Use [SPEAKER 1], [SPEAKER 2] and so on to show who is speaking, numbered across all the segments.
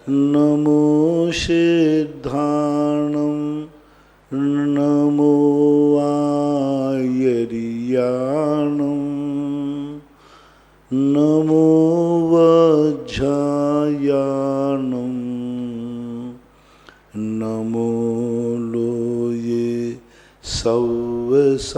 [SPEAKER 1] नमो सिद्धाणं नमो आयर्याणं नमो वज्रायाणं नमो लोये सव्यसाहूर्णं।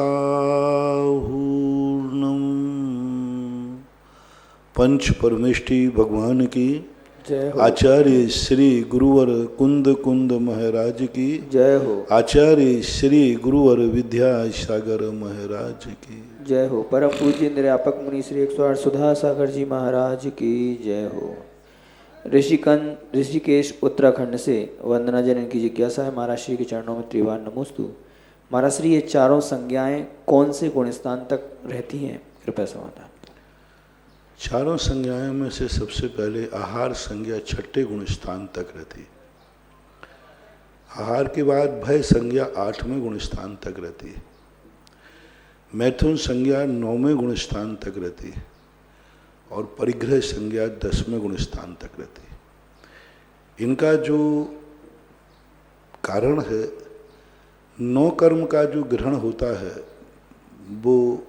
[SPEAKER 1] पंच परमेष्टि भगवान की
[SPEAKER 2] जय हो।
[SPEAKER 1] आचार्य श्री गुरुवर कुंद कुंद महाराज की
[SPEAKER 2] जय हो।
[SPEAKER 1] आचार्य श्री गुरुवर विद्यासागर महाराज की
[SPEAKER 2] जय हो। परम पूज्य निर्यापक मुनि श्री 108 सुधा सागर जी महाराज की जय हो। ऋषिकेश उत्तराखंड से वंदना जन की जिज्ञासा है, महाराज श्री के चरणों में त्रिवार नमोस्तु। महाराज श्री, ये चारों संज्ञाएं कौन से गुणस्थान तक रहती हैं, कृपया समाधान।
[SPEAKER 1] चारों संज्ञाओं में से सबसे पहले आहार संज्ञा छठे गुण स्थान तक रहती। आहार के बाद भय संज्ञा 8वें गुण स्थान तक रहती है। मैथुन संज्ञा 9वें गुण स्थान तक रहती है और परिग्रह संज्ञा 10वें गुण स्थान तक रहती है। इनका जो कारण है, 9 कर्म का जो ग्रहण होता है वो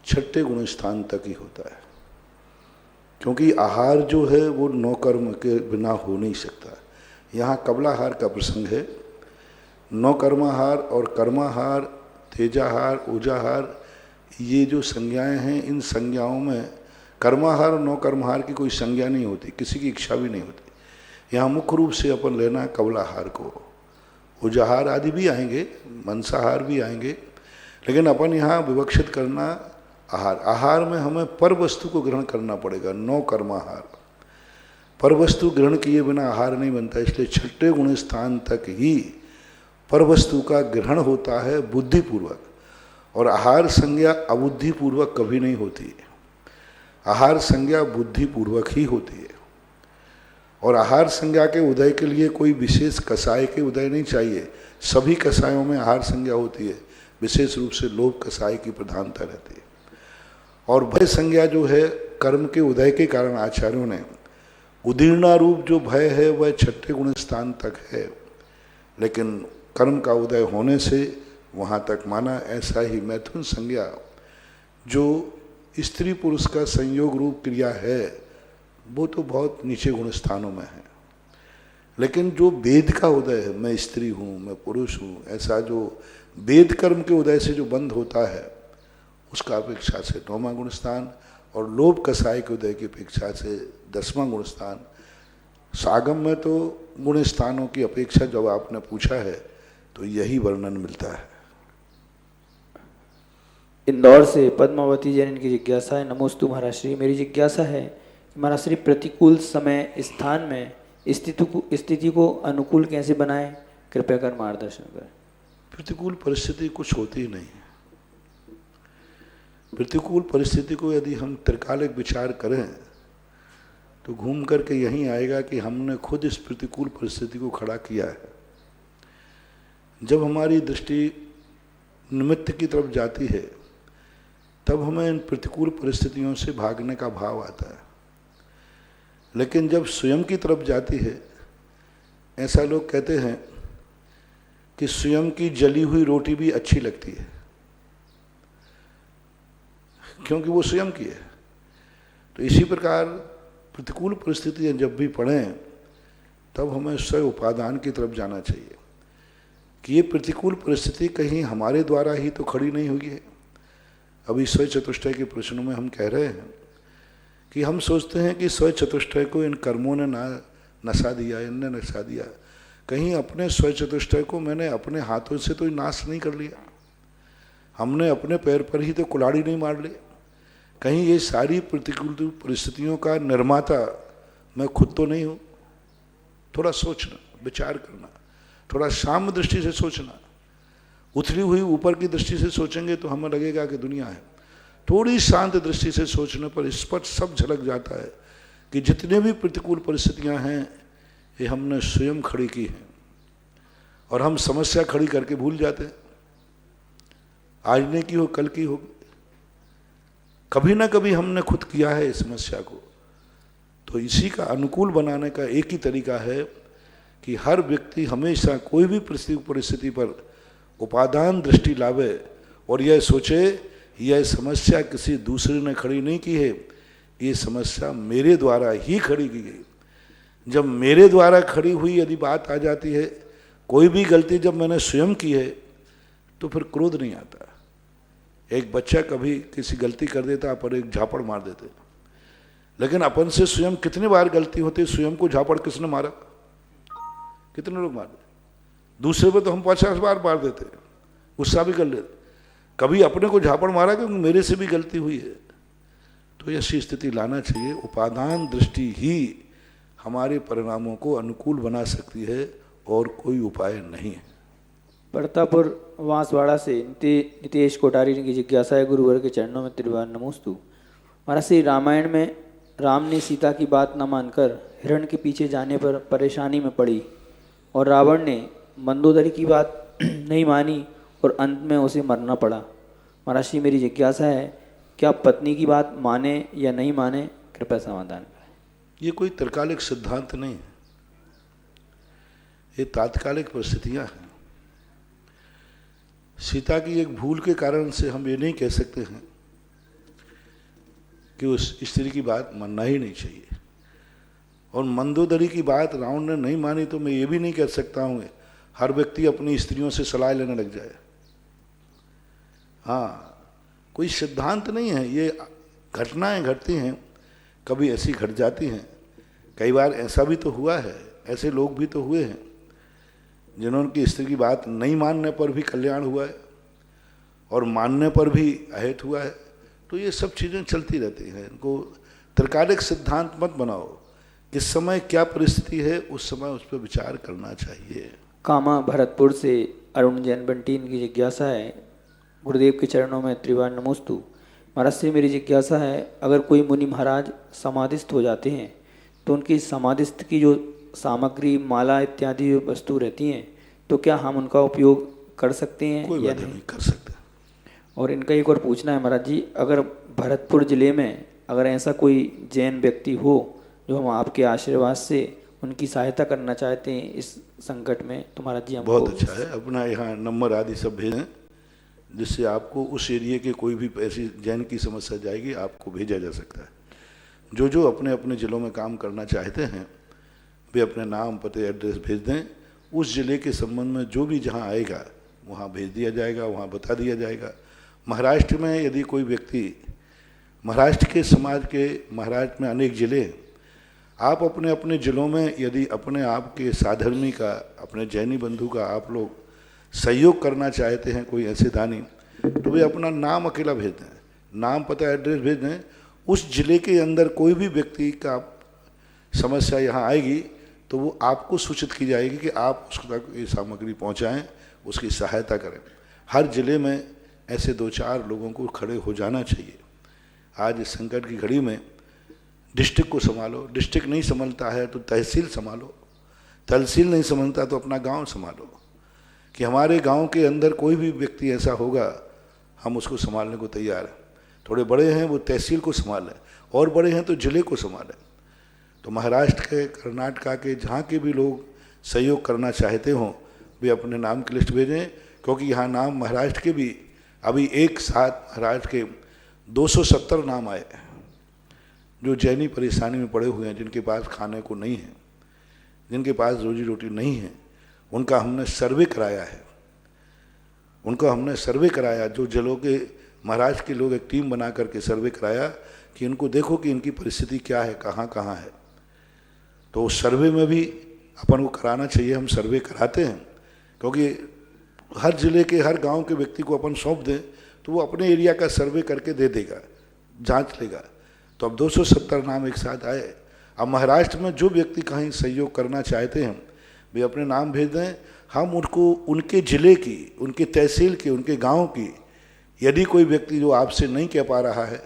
[SPEAKER 1] छठे गुण स्थान तक ही होता है, क्योंकि आहार जो है वो 9 कर्म के बिना हो नहीं सकता। यहाँ कबलाहार का प्रसंग है। 9 कर्माहार और कर्माहार, तेजाहार, ऊजाहार, ये जो संज्ञाएं हैं, इन संज्ञाओं में कर्माहार और 9 कर्माहार की कोई संज्ञा नहीं होती, किसी की इच्छा भी नहीं होती। यहाँ मुख्य रूप से अपन लेना है कबलाहार को। ऊजाहार आदि भी आएंगे, मंसाहार भी आएंगे, लेकिन अपन यहाँ विवक्षित करना आहार। आहार में हमें पर वस्तु को ग्रहण करना पड़ेगा। 9 कर्माहार, पर वस्तु ग्रहण किए बिना आहार नहीं बनता, इसलिए छठे गुण स्थान तक ही पर वस्तु का ग्रहण होता है बुद्धिपूर्वक, और आहार संज्ञा अबुद्धिपूर्वक कभी नहीं होती है। आहार संज्ञा बुद्धिपूर्वक ही होती है। और आहार संज्ञा के उदय के लिए कोई विशेष कसाय के उदय नहीं चाहिए। सभी कसायों में आहार संज्ञा होती है, विशेष रूप से लोभ कसाय की प्रधानता रहती है। और भय संज्ञा जो है, कर्म के उदय के कारण आचार्यों ने उदीर्णा रूप जो भय है वह छठे गुण स्थान तक है, लेकिन कर्म का उदय होने से वहाँ तक माना। ऐसा ही मैथुन संज्ञा जो स्त्री पुरुष का संयोग रूप क्रिया है वो तो बहुत नीचे गुण स्थानों में है, लेकिन जो वेद का उदय है, मैं स्त्री हूँ, मैं पुरुष हूँ, ऐसा जो वेद कर्म के उदय से जो बंध होता है उसका अपेक्षा से 9वां गुण स्थान, और लोभ कसाय के उदय की अपेक्षा से 10वां गुण स्थान। सागम में तो गुण स्थानों की अपेक्षा जब आपने पूछा है तो यही वर्णन मिलता है।
[SPEAKER 2] इंदौर से पद्मावती जैन की जिज्ञासा है, नमोस्तु महाराज श्री। मेरी जिज्ञासा है कि महाराज श्री, प्रतिकूल समय स्थान में स्थिति को अनुकूल कैसे बनाएं, कृपया कर मार्गदर्शन करें।
[SPEAKER 1] प्रतिकूल परिस्थिति कुछ होती ही नहीं है। प्रतिकूल परिस्थिति को यदि हम त्रिकालिक विचार करें तो घूम करके यहीं आएगा कि हमने खुद इस प्रतिकूल परिस्थिति को खड़ा किया है। जब हमारी दृष्टि निमित्त की तरफ जाती है तब हमें इन प्रतिकूल परिस्थितियों से भागने का भाव आता है, लेकिन जब स्वयं की तरफ जाती है, ऐसा लोग कहते हैं कि स्वयं की जली हुई रोटी भी अच्छी लगती है, क्योंकि वो स्वयं की है। तो इसी प्रकार प्रतिकूल परिस्थितियाँ जब भी पड़ें तब हमें स्वयं उपादान की तरफ जाना चाहिए कि ये प्रतिकूल परिस्थिति कहीं हमारे द्वारा ही तो खड़ी नहीं हुई है। अभी स्वयं चतुष्टय के प्रश्नों में हम कह रहे हैं कि हम सोचते हैं कि स्वयं चतुष्टय को इन कर्मों ने नशा दिया, इनने नशा दिया। कहीं अपने स्वयं चतुष्टय को मैंने अपने हाथों से तो नाश नहीं कर लिया, हमने अपने पैर पर ही तो कुल्हाड़ी नहीं मार ली। कहीं ये सारी प्रतिकूल परिस्थितियों का निर्माता मैं खुद तो नहीं हूँ। थोड़ा सोचना, विचार करना, थोड़ा साम्य दृष्टि से सोचना। उथली हुई ऊपर की दृष्टि से सोचेंगे तो हमें लगेगा कि दुनिया है। थोड़ी शांत दृष्टि से सोचने पर स्पष्ट सब झलक जाता है कि जितने भी प्रतिकूल परिस्थितियां हैं ये हमने स्वयं खड़ी की हैं, और हम समस्या खड़ी करके भूल जाते हैं। आज नहीं की हो कल की होगी, कभी ना कभी हमने खुद किया है इस समस्या को, तो इसी का अनुकूल बनाने का एक ही तरीका है कि हर व्यक्ति हमेशा कोई भी परिस्थिति पर उपादान दृष्टि लावे और यह सोचे यह समस्या किसी दूसरे ने खड़ी नहीं की है, ये समस्या मेरे द्वारा ही खड़ी की गई। जब मेरे द्वारा खड़ी हुई यदि बात आ जाती है, कोई भी गलती जब मैंने स्वयं की है तो फिर क्रोध नहीं आता। एक बच्चा कभी किसी गलती कर देता पर एक झापड़ मार देते, लेकिन अपन से स्वयं कितनी बार गलती होती, स्वयं को झापड़ किसने मारा? कितने लोग मार देते? दूसरे पे तो हम 50 बार मार देते, गुस्सा भी कर लेते। कभी अपने को झापड़ मारा क्योंकि मेरे से भी गलती हुई है। तो ऐसी स्थिति लाना चाहिए। उपादान दृष्टि ही हमारे परिणामों को अनुकूल बना सकती है और कोई उपाय नहीं है।
[SPEAKER 2] प्रतापुर वांसवाड़ा से नितेश कोठारी की जिज्ञासा है, गुरुवर के चरणों में त्रिवार नमोस्तु। महाराज श्री रामायण में राम ने सीता की बात न मानकर हिरण के पीछे जाने पर परेशानी में पड़ी और रावण ने मंदोदरी की बात नहीं मानी और अंत में उसे मरना पड़ा। महाराज श्री मेरी जिज्ञासा है, क्या पत्नी की बात माने या नहीं माने, कृपया समाधान करें।
[SPEAKER 1] ये कोई तत्कालिक सिद्धांत नहीं है, ये तात्कालिक परिस्थितियां हैं। सीता की एक भूल के कारण से हम ये नहीं कह सकते हैं कि उस स्त्री की बात मानना ही नहीं चाहिए। और मंदोदरी की बात रावण ने नहीं मानी तो मैं ये भी नहीं कह सकता हूँ हर व्यक्ति अपनी स्त्रियों से सलाह लेने लग जाए। हाँ, कोई सिद्धांत नहीं है, ये घटनाएं घटती हैं, कभी ऐसी घट जाती हैं। कई बार ऐसा भी तो हुआ है, ऐसे लोग भी तो हुए हैं जिन्होंने स्त्री की बात नहीं मानने पर भी कल्याण हुआ है और मानने पर भी अहित हुआ है। तो ये सब चीज़ें चलती रहती हैं, इनको तत्कालिक सिद्धांत मत बनाओ। किस समय क्या परिस्थिति है उस समय उस पर विचार करना चाहिए।
[SPEAKER 2] कामा भरतपुर से अरुण जैन बंटीन की जिज्ञासा है, गुरुदेव के चरणों में त्रिवार नमोस्तु। महाराज से मेरी जिज्ञासा है, अगर कोई मुनि महाराज समाधिस्थ हो जाते हैं तो उनकी समाधिस्थ की जो सामग्री माला इत्यादि जो वस्तु रहती हैं तो क्या हम उनका उपयोग कर सकते हैं
[SPEAKER 1] कोई
[SPEAKER 2] या
[SPEAKER 1] नहीं कर सकते।
[SPEAKER 2] और इनका एक और पूछना है महाराज जी, अगर भरतपुर जिले में अगर ऐसा कोई जैन व्यक्ति हो जो हम आपके आशीर्वाद से उनकी सहायता करना चाहते हैं इस संकट में, तो महाराज जी हमको
[SPEAKER 1] बहुत अच्छा है। अपना यहाँ नंबर आदि सब भेजें जिससे आपको उस एरिया के कोई भी ऐसी जैन की समस्या जाएगी आपको भेजा जा सकता है। जो जो अपने अपने ज़िलों में काम करना चाहते हैं वे अपने नाम पते एड्रेस भेज दें। उस ज़िले के संबंध में जो भी जहाँ आएगा वहाँ भेज दिया जाएगा, वहाँ बता दिया जाएगा। महाराष्ट्र में यदि कोई व्यक्ति, महाराष्ट्र के समाज के, महाराष्ट्र में अनेक ज़िले, आप अपने अपने ज़िलों में यदि अपने आप के साधर्मी का, अपने जैनी बंधु का आप लोग सहयोग करना चाहते हैं, कोई ऐसे दानी, तो वे अपना नाम अकेला भेज दें, नाम पता एड्रेस भेज दें। उस ज़िले के अंदर कोई भी व्यक्ति का समस्या यहाँ आएगी तो वो आपको सूचित की जाएगी कि आप उसको तक ये सामग्री पहुँचाएँ, उसकी सहायता करें। हर ज़िले में ऐसे 2-4 लोगों को खड़े हो जाना चाहिए। आज इस संकट की घड़ी में डिस्ट्रिक्ट को संभालो, डिस्ट्रिक्ट नहीं संभलता है तो तहसील संभालो, तहसील नहीं संभलता तो अपना गांव संभालो। कि हमारे गांव के अंदर कोई भी व्यक्ति ऐसा होगा हम उसको संभालने को तैयार हैं। थोड़े बड़े हैं वो तहसील को संभालें और बड़े हैं तो ज़िले को संभालें। तो महाराष्ट्र के, कर्नाटका के, जहाँ के भी लोग सहयोग करना चाहते हों वे अपने नाम की लिस्ट भेजें, क्योंकि यहाँ नाम महाराष्ट्र के भी अभी एक साथ महाराष्ट्र के 270 नाम आए जो जैनी परेशानी में पड़े हुए हैं, जिनके पास खाने को नहीं है, जिनके पास रोजी रोटी नहीं है। उनका हमने सर्वे कराया है, उनका हमने सर्वे कराया। जो जिलों के महाराष्ट्र के लोग एक टीम बना करके सर्वे कराया कि इनको देखो कि इनकी परिस्थिति क्या है, कहाँ कहाँ है। तो उस सर्वे में भी अपन को कराना चाहिए। हम सर्वे कराते हैं क्योंकि हर ज़िले के, हर गांव के व्यक्ति को अपन सौंप दें तो वो अपने एरिया का सर्वे करके दे देगा, जांच लेगा। तो अब 270 नाम एक साथ आए। अब महाराष्ट्र में जो व्यक्ति कहीं सहयोग करना चाहते हैं वे अपने नाम भेज दें। हम उनको उनके ज़िले की, उनके तहसील की, उनके गांव की, यदि कोई व्यक्ति जो आपसे नहीं कह पा रहा है,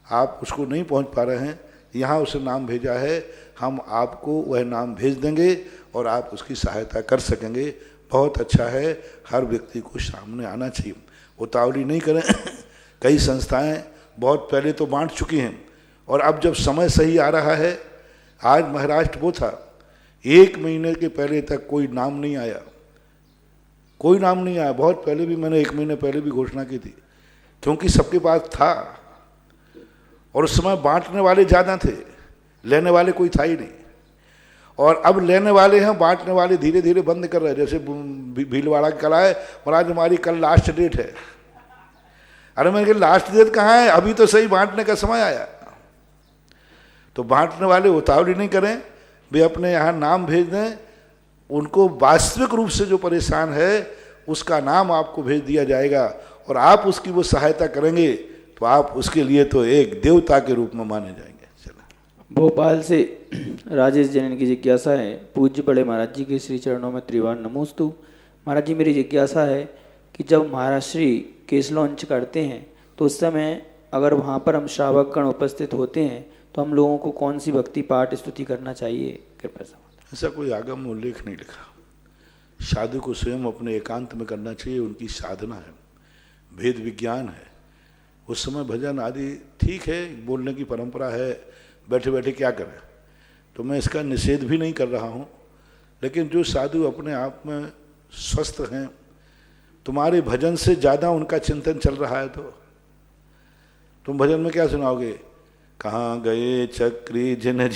[SPEAKER 1] आप उसको नहीं पहुंच पा रहे हैं, यहाँ उसे नाम भेजा है, हम आपको वह नाम भेज देंगे और आप उसकी सहायता कर सकेंगे। बहुत अच्छा है, हर व्यक्ति को सामने आना चाहिए, उतावली नहीं करें। कई संस्थाएं बहुत पहले तो बांट चुकी हैं और अब जब समय सही आ रहा है आज महाराष्ट्र वो था, 1 महीने के पहले तक कोई नाम नहीं आया, कोई नाम नहीं आया। बहुत पहले भी मैंने 1 महीने पहले भी घोषणा की थी, क्योंकि सबके पास था और उस समय बांटने वाले ज़्यादा थे, लेने वाले कोई था ही नहीं। और अब लेने वाले हैं, बांटने वाले धीरे धीरे बंद कर रहे हैं। जैसे भीलवाड़ा की कला है, महाराज हमारी कल लास्ट डेट है। अरे मैंने कहा लास्ट डेट कहाँ है, अभी तो सही बांटने का समय आया। तो बांटने वाले उतावली नहीं करें, वे अपने यहाँ नाम भेज दें, उनको वास्तविक रूप से जो परेशान है उसका नाम आपको भेज दिया जाएगा और आप उसकी वो सहायता करेंगे तो आप उसके लिए तो एक देवता के रूप में माने जाएंगे। चलो,
[SPEAKER 2] भोपाल से राजेश जैन की जिज्ञासा है, पूज्य बड़े महाराज जी के श्री चरणों में त्रिवार नमोस्तु। महाराज जी, मेरी जिज्ञासा है कि जब महाराज श्री केस लॉन्च करते हैं तो उस समय अगर वहाँ पर हम श्रावकगण उपस्थित होते हैं तो हम लोगों को कौन सी भक्ति पाठ स्तुति करना चाहिए, कृपया समझाएं।
[SPEAKER 1] ऐसा कोई आगम उल्लेख नहीं लिखा। साधु को स्वयं अपने एकांत में करना चाहिए, उनकी साधना है, भेद विज्ञान है। उस समय भजन आदि ठीक है, बोलने की परंपरा है, बैठे बैठे क्या करें, तो मैं इसका निषेध भी नहीं कर रहा हूँ। लेकिन जो साधु अपने आप में स्वस्थ हैं, तुम्हारे भजन से ज़्यादा उनका चिंतन चल रहा है, तो तुम भजन में क्या सुनाओगे, कहाँ गए चक्री जिन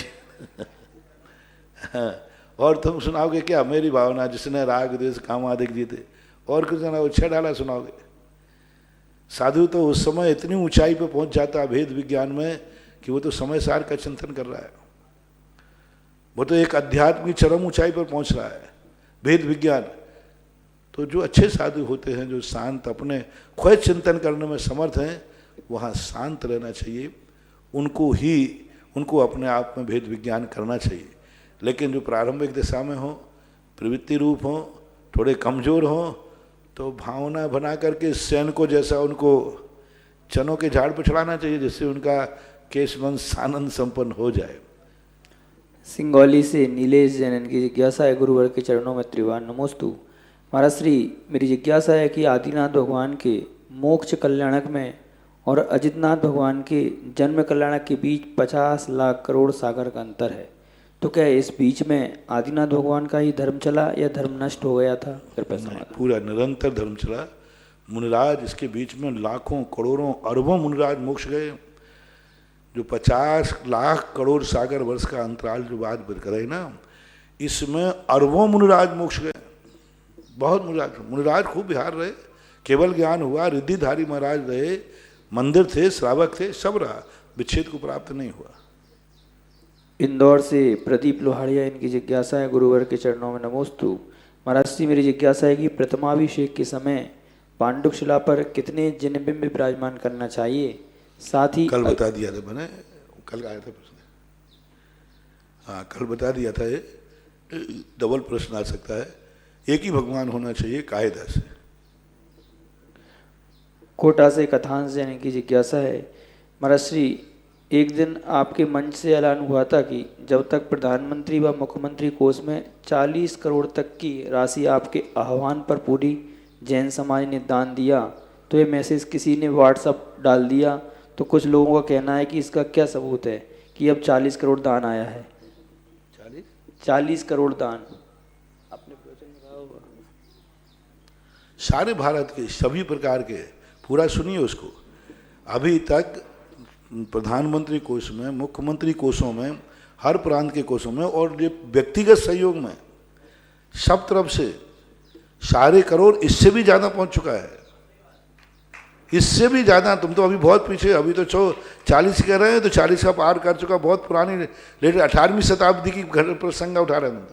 [SPEAKER 1] और तुम सुनाओगे क्या, मेरी भावना जिसने राग देश कामादिक जीते, और कुछ सुनाओगे, 6 डाला सुनाओगे। साधु तो उस समय इतनी ऊंचाई पे पहुंच जाता है भेद विज्ञान में कि वो तो समय सार का चिंतन कर रहा है, वो तो एक अध्यात्म की चरम ऊंचाई पर पहुंच रहा है, भेद विज्ञान। तो जो अच्छे साधु होते हैं, जो शांत अपने खुद चिंतन करने में समर्थ हैं, वहाँ शांत रहना चाहिए, उनको अपने आप में भेद विज्ञान करना चाहिए। लेकिन जो प्रारंभिक दिशा में हो, प्रवृत्ति रूप हो, थोड़े कमज़ोर हो, तो भावना बना करके सैनिकों जैसा उनको चनों के झाड़ पर चढ़ाना चाहिए, जिससे उनका केश वंश आनंद संपन्न हो जाए।
[SPEAKER 2] सिंगौली से नीलेश जैन की जिज्ञासा है, गुरुवर के चरणों में त्रिवार नमोस्तु। महाराज श्री, मेरी जिज्ञासा है कि आदिनाथ भगवान के मोक्ष कल्याणक में और अजितनाथ भगवान के जन्म कल्याणक के बीच 50 लाख करोड़ सागर का अंतर है, तो क्या इस बीच में आदिनाथ भगवान का ही धर्म चला या धर्म नष्ट हो गया था, कृपया समाधान।
[SPEAKER 1] पूरा निरंतर धर्म चला। मुनिराज, इसके बीच में लाखों करोड़ों अरबों मुनिराज मोक्ष गए। जो 50 लाख करोड़ सागर वर्ष का अंतराल जो बात कर रहे ना, इसमें अरबों मुनिराज मोक्ष गए। बहुत मुनिराज खूब बिहार रहे, केवल ज्ञान हुआ, रिद्धिधारी महाराज रहे, मंदिर थे, श्रावक थे, सब रहा, विच्छेद को प्राप्त नहीं हुआ।
[SPEAKER 2] इंदौर से प्रदीप लोहाड़िया, इनकी जिज्ञासा है, गुरुवर के चरणों में नमोस्तु। महाराज जी, मेरी जिज्ञासा है कि प्रथमाभिषेक के समय पांडुक शिला पर कितने जिनबिंब विराजमान करना चाहिए, साथ ही
[SPEAKER 1] कल बता दिया था मैंने, कल आया था प्रश्न। हाँ, कल बता दिया था, ये डबल प्रश्न आ सकता है। एक ही भगवान होना चाहिए कायदा से।
[SPEAKER 2] कोटा से कथांश जैन की जिज्ञासा है, महाराज श्री, एक दिन आपके मंच से ऐलान हुआ था कि जब तक प्रधानमंत्री व मुख्यमंत्री कोष में 40 करोड़ तक की राशि आपके आह्वान पर पूरी जैन समाज ने दान दिया, तो ये मैसेज किसी ने व्हाट्सएप डाल दिया, तो कुछ लोगों का कहना है कि इसका क्या सबूत है कि अब 40 करोड़ दान आया है। 40 करोड़ दान आपने प्रवचन में कहा होगा।
[SPEAKER 1] सारे भारत के सभी प्रकार के, पूरा सुनिए उसको। अभी तक प्रधानमंत्री कोष में, मुख्यमंत्री कोषों में, हर प्रांत के कोषों में और ये व्यक्तिगत सहयोग में, सब तरफ से सारे करोड़, इससे भी ज़्यादा पहुंच चुका है, इससे भी ज़्यादा। तुम तो अभी बहुत पीछे, अभी तो 40 कह रहे हैं, तो 40 का पार कर चुका, बहुत पुरानी, लेकिन 18वीं शताब्दी की प्रसंग उठा रहे हैं।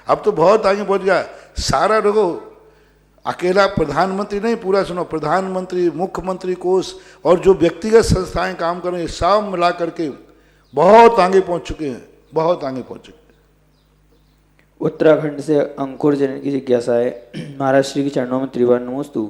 [SPEAKER 1] अब तो बहुत आगे पहुंच गया। सारा देखो, अकेला प्रधानमंत्री नहीं, पूरा सुनो, प्रधानमंत्री, मुख्यमंत्री कोष और जो व्यक्तिगत संस्थाएं काम कर रही हैं, सब मिला करके बहुत आगे पहुंच चुके हैं, बहुत आगे पहुंच चुके हैं।
[SPEAKER 2] उत्तराखंड से अंकुर जैन की जिज्ञासा है, महाराज श्री के चरणों में त्रिवार नमोस्तु।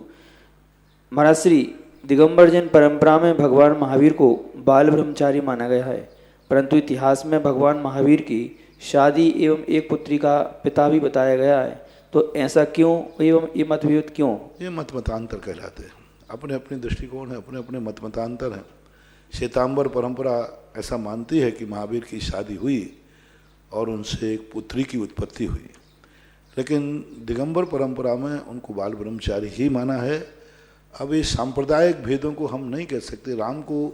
[SPEAKER 2] महाराज श्री, दिगंबर जैन परंपरा में भगवान महावीर को बाल ब्रह्मचारी माना गया है, परंतु इतिहास में भगवान महावीर की शादी एवं एक पुत्री का पिता भी बताया गया है, तो ऐसा क्यों एवं ये मतभेद क्यों?
[SPEAKER 1] ये मतांतर कहलाते हैं। अपने अपने दृष्टिकोण है, अपने अपने मतांतर हैं। श्वेतांबर परंपरा ऐसा मानती है कि महावीर की शादी हुई और उनसे एक पुत्री की उत्पत्ति हुई, लेकिन दिगंबर परंपरा में उनको बाल ब्रह्मचारी ही माना है। अब इस सांप्रदायिक भेदों को हम नहीं कह सकते। राम को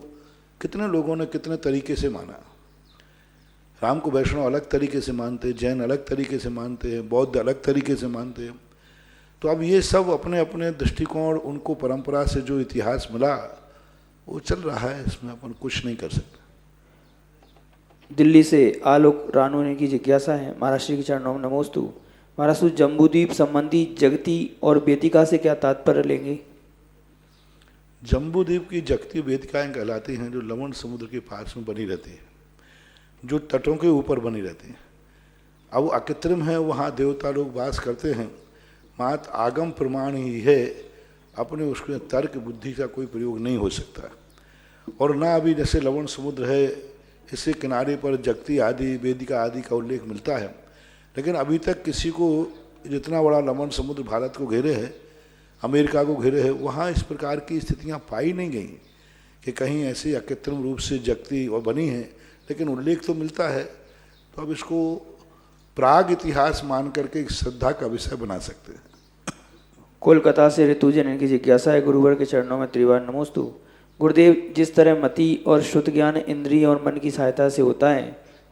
[SPEAKER 1] कितने लोगों ने कितने तरीके से माना। राम को वैष्णव अलग तरीके से मानते, जैन अलग तरीके से मानते हैं, बौद्ध अलग तरीके से मानते हैं। तो अब ये सब अपने अपने दृष्टिकोण, उनको परंपरा से जो इतिहास मिला वो चल रहा है, इसमें अपन कुछ नहीं कर सकते।
[SPEAKER 2] दिल्ली से आलोक रानू ने की जिज्ञासा है, महाराज श्री के चरणों में नमोस्तु। महाराज जम्बूद्वीप संबंधी जगती और वेदिका से क्या तात्पर्य लेंगे?
[SPEAKER 1] जम्बूद्वीप की जगती वेदिकाएं कहलाती हैं, जो लवण समुद्र के पास में बनी रहती है, जो तटों के ऊपर बनी रहती हैं। अब वो अकृत्रिम है, वहाँ देवता लोग वास करते हैं, मात्र आगम प्रमाण ही है, अपने उसमें तर्क बुद्धि का कोई प्रयोग नहीं हो सकता। और ना अभी जैसे लवण समुद्र है, इसके किनारे पर जगती आदि वेदिका आदि का उल्लेख मिलता है, लेकिन अभी तक किसी को जितना बड़ा लवण समुद्र भारत को घेरे है, अमेरिका को घेरे है, वहाँ इस प्रकार की स्थितियाँ पाई नहीं गई कि कहीं ऐसी अकृत्रिम रूप से जगती और बनी है, लेकिन उल्लेख तो मिलता है। तो अब इसको प्राग इतिहास मान करके एक श्रद्धा का विषय बना सकते हैं।
[SPEAKER 2] कोलकाता से ऋतुजन इनकी जिज्ञासा है, गुरुवर के चरणों में त्रिवार नमोस्तु। गुरुदेव, जिस तरह मति और शुद्ध ज्ञान इंद्रिय और मन की सहायता से होता है,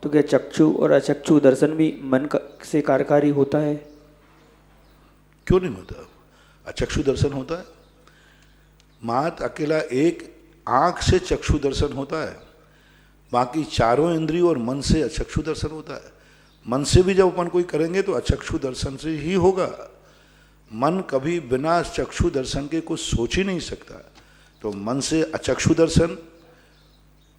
[SPEAKER 2] तो क्या चक्षु और अचक्षु दर्शन भी मन से कार्यकारी होता है?
[SPEAKER 1] क्यों नहीं होता? अचक्षु दर्शन होता है। मात्र अकेला एक आँख से चक्षु दर्शन होता है, बाकी चारों इंद्रिय और मन से अचक्षु दर्शन होता है। मन से भी जब अपन कोई करेंगे तो अचक्षु दर्शन से ही होगा। मन कभी बिना चक्षु दर्शन के कुछ सोच ही नहीं सकता। तो मन से अचक्षु दर्शन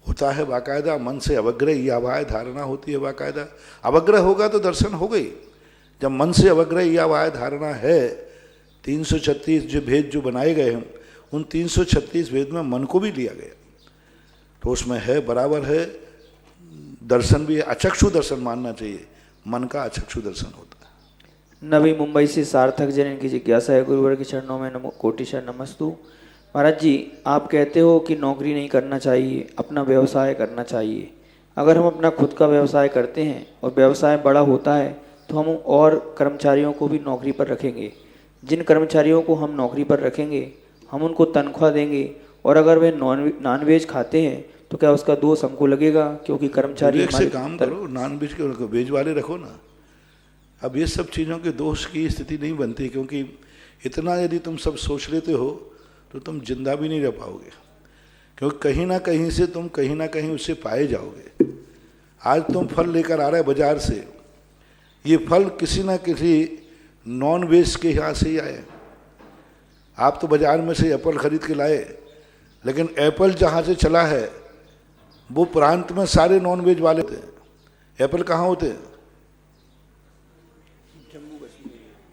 [SPEAKER 1] होता है बाकायदा, मन से अवग्रह या वाय धारणा होती है बाकायदा। अवग्रह होगा तो दर्शन हो गई। जब मन से अवग्रह या वाय धारणा है, 336 जो भेद जो बनाए गए हैं, उन 336 भेद में मन को भी लिया गया, तो उसमें है, बराबर है। दर्शन भी अचक्षु दर्शन मानना चाहिए, मन का अचक्षु दर्शन होता है।
[SPEAKER 2] नवी मुंबई से सार्थक जन इनकी जिज्ञासा है, गुरुवर के चरणों में कोटिशा नमस्तु। महाराज जी, आप कहते हो कि नौकरी नहीं करना चाहिए, अपना व्यवसाय करना चाहिए। अगर हम अपना खुद का व्यवसाय करते हैं और व्यवसाय बड़ा होता है, तो हम और कर्मचारियों को भी नौकरी पर रखेंगे। जिन कर्मचारियों को हम नौकरी पर रखेंगे, हम उनको तनख्वाह देंगे, और अगर वे नॉनवेज खाते हैं तो क्या उसका दोष हमको लगेगा? क्योंकि कर्मचारी
[SPEAKER 1] एक से काम करो, नॉनवेज के वेज वाले रखो ना। अब ये सब चीज़ों के दोष की स्थिति नहीं बनती, क्योंकि इतना यदि तुम सब सोच लेते हो तो तुम जिंदा भी नहीं रह पाओगे, क्योंकि कहीं ना कहीं से तुम कहीं ना कहीं उससे पाए जाओगे। आज तुम फल लेकर आ रहे बाजार से, ये फल किसी ना किसी नॉन वेज के यहाँ से ही आए। आप तो बाजार में से एप्पल खरीद के लाए, लेकिन एप्पल जहाँ से चला है वो प्रांत में सारे नॉन वेज वाले थे। एप्पल कहाँ होते हैं?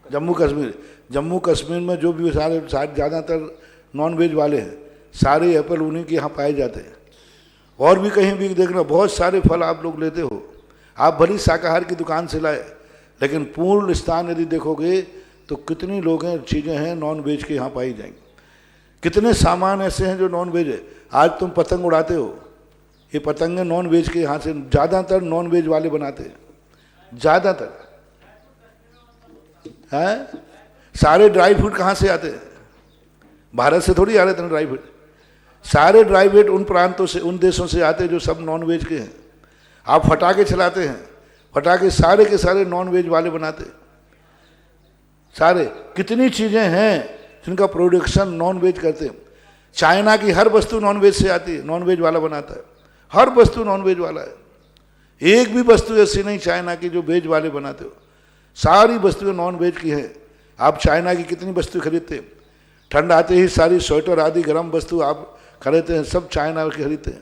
[SPEAKER 1] जम्मू कश्मीर। जम्मू कश्मीर में जो भी सारे ज़्यादातर नॉन वेज वाले हैं, सारे एप्पल उन्हीं के यहाँ पाए जाते हैं। और भी कहीं भी देखना, बहुत सारे फल आप लोग लेते हो। आप भली शाकाहार की दुकान से लाए, लेकिन पूर्ण स्थान यदि देखोगे तो कितनी लोग हैं, चीज़ें हैं नॉन वेज के यहाँ पाई जाएंगी। कितने सामान ऐसे हैं जो नॉन वेज है। आज तुम पतंग उड़ाते हो, ये पतंगे नॉन वेज के यहाँ से ज़्यादातर नॉन वेज वाले बनाते हैं, ज़्यादातर हैं। सारे ड्राई फ्रूट कहाँ से आते हैं? भारत से थोड़ी आ रहे थे ड्राई फ्रूट। सारे ड्राई फ्रूट उन प्रांतों से, उन देशों से आते हैं जो सब नॉन वेज के हैं। आप फटाके चलाते हैं, फटाके सारे के सारे नॉन वेज वाले बनाते हैं। सारे कितनी चीज़ें हैं जिनका प्रोडक्शन नॉन वेज करते हैं। चाइना की हर वस्तु नॉन वेज से आती है, नॉन वेज वाला बनाता है। हर वस्तु नॉन वेज वाला है। एक भी वस्तु ऐसी नहीं चाइना की जो वेज वाले बनाते हो। सारी वस्तुएं नॉन वेज की हैं। आप चाइना की कितनी वस्तु खरीदते हैं? ठंड आते ही सारी स्वेटर आदि गर्म वस्तु आप खरीदते हैं, सब चाइना की खरीदते हैं।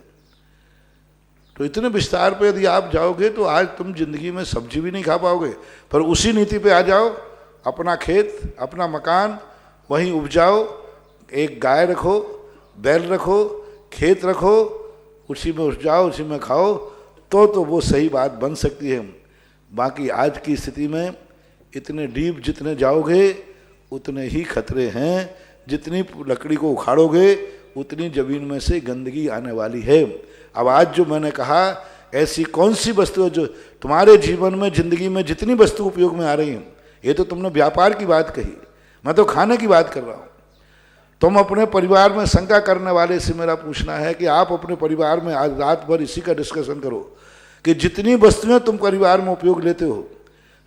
[SPEAKER 1] तो इतने विस्तार पे यदि आप जाओगे तो आज तुम जिंदगी में सब्जी भी नहीं खा पाओगे। पर उसी नीति पे आ जाओ, अपना खेत, अपना मकान वहीं उपजाओ, एक गाय रखो, बैल रखो, खेत रखो, उसी में उपजाओ, उसी में खाओ, तो वो सही बात बन सकती है। बाकी आज की स्थिति में इतने डीप जितने जाओगे उतने ही खतरे हैं। जितनी लकड़ी को उखाड़ोगे उतनी जमीन में से गंदगी आने वाली है। अब आज जो मैंने कहा, ऐसी कौन सी वस्तु है जो तुम्हारे जीवन में, जिंदगी में जितनी वस्तु उपयोग में आ रही हैं, ये तो तुमने व्यापार की बात कही, मैं तो खाने की बात कर रहा हूँ। तुम अपने परिवार में शंका करने वाले से मेरा पूछना है कि आप अपने परिवार में आज रात भर इसी का डिस्कशन करो कि जितनी वस्तुएं तुम परिवार में उपयोग लेते हो,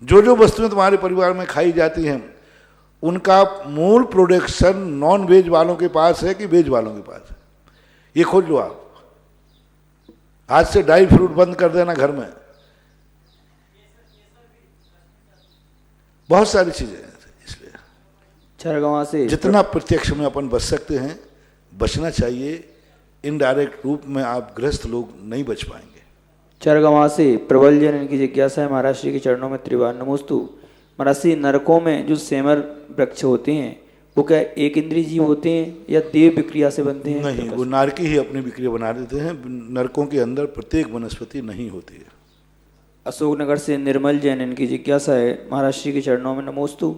[SPEAKER 1] जो जो वस्तुएं तुम्हारे परिवार में खाई जाती हैं, उनका मूल प्रोडक्शन नॉन वेज वालों के पास है कि वेज वालों के पास है? ये खोज लो आप। आज से ड्राई फ्रूट बंद कर देना घर में, बहुत सारी चीजें हैं। इसलिए
[SPEAKER 2] चरगवां से
[SPEAKER 1] जितना प्रत्यक्ष में अपन बच सकते हैं बचना चाहिए। इनडायरेक्ट रूप में आप गृहस्थ लोग नहीं बच पाएंगे।
[SPEAKER 2] चरगवां से प्रबल जन इनकी जिज्ञासा है, महाराज श्री के चरणों में त्रिवार नमोस्तु। महाराज श्री, नरकों में जो सेमर वृक्ष होते हैं वो क्या एक इंद्रिय जीव होते हैं या देव विक्रिया से बनते हैं?
[SPEAKER 1] नहीं, वो नारकी ही अपनी विक्रिया बना देते हैं। नरकों के अंदर प्रत्येक वनस्पति नहीं होती है।
[SPEAKER 2] अशोकनगर से निर्मल जैन इनकी जिज्ञासा है, महाराज श्री के चरणों में नमोस्तु।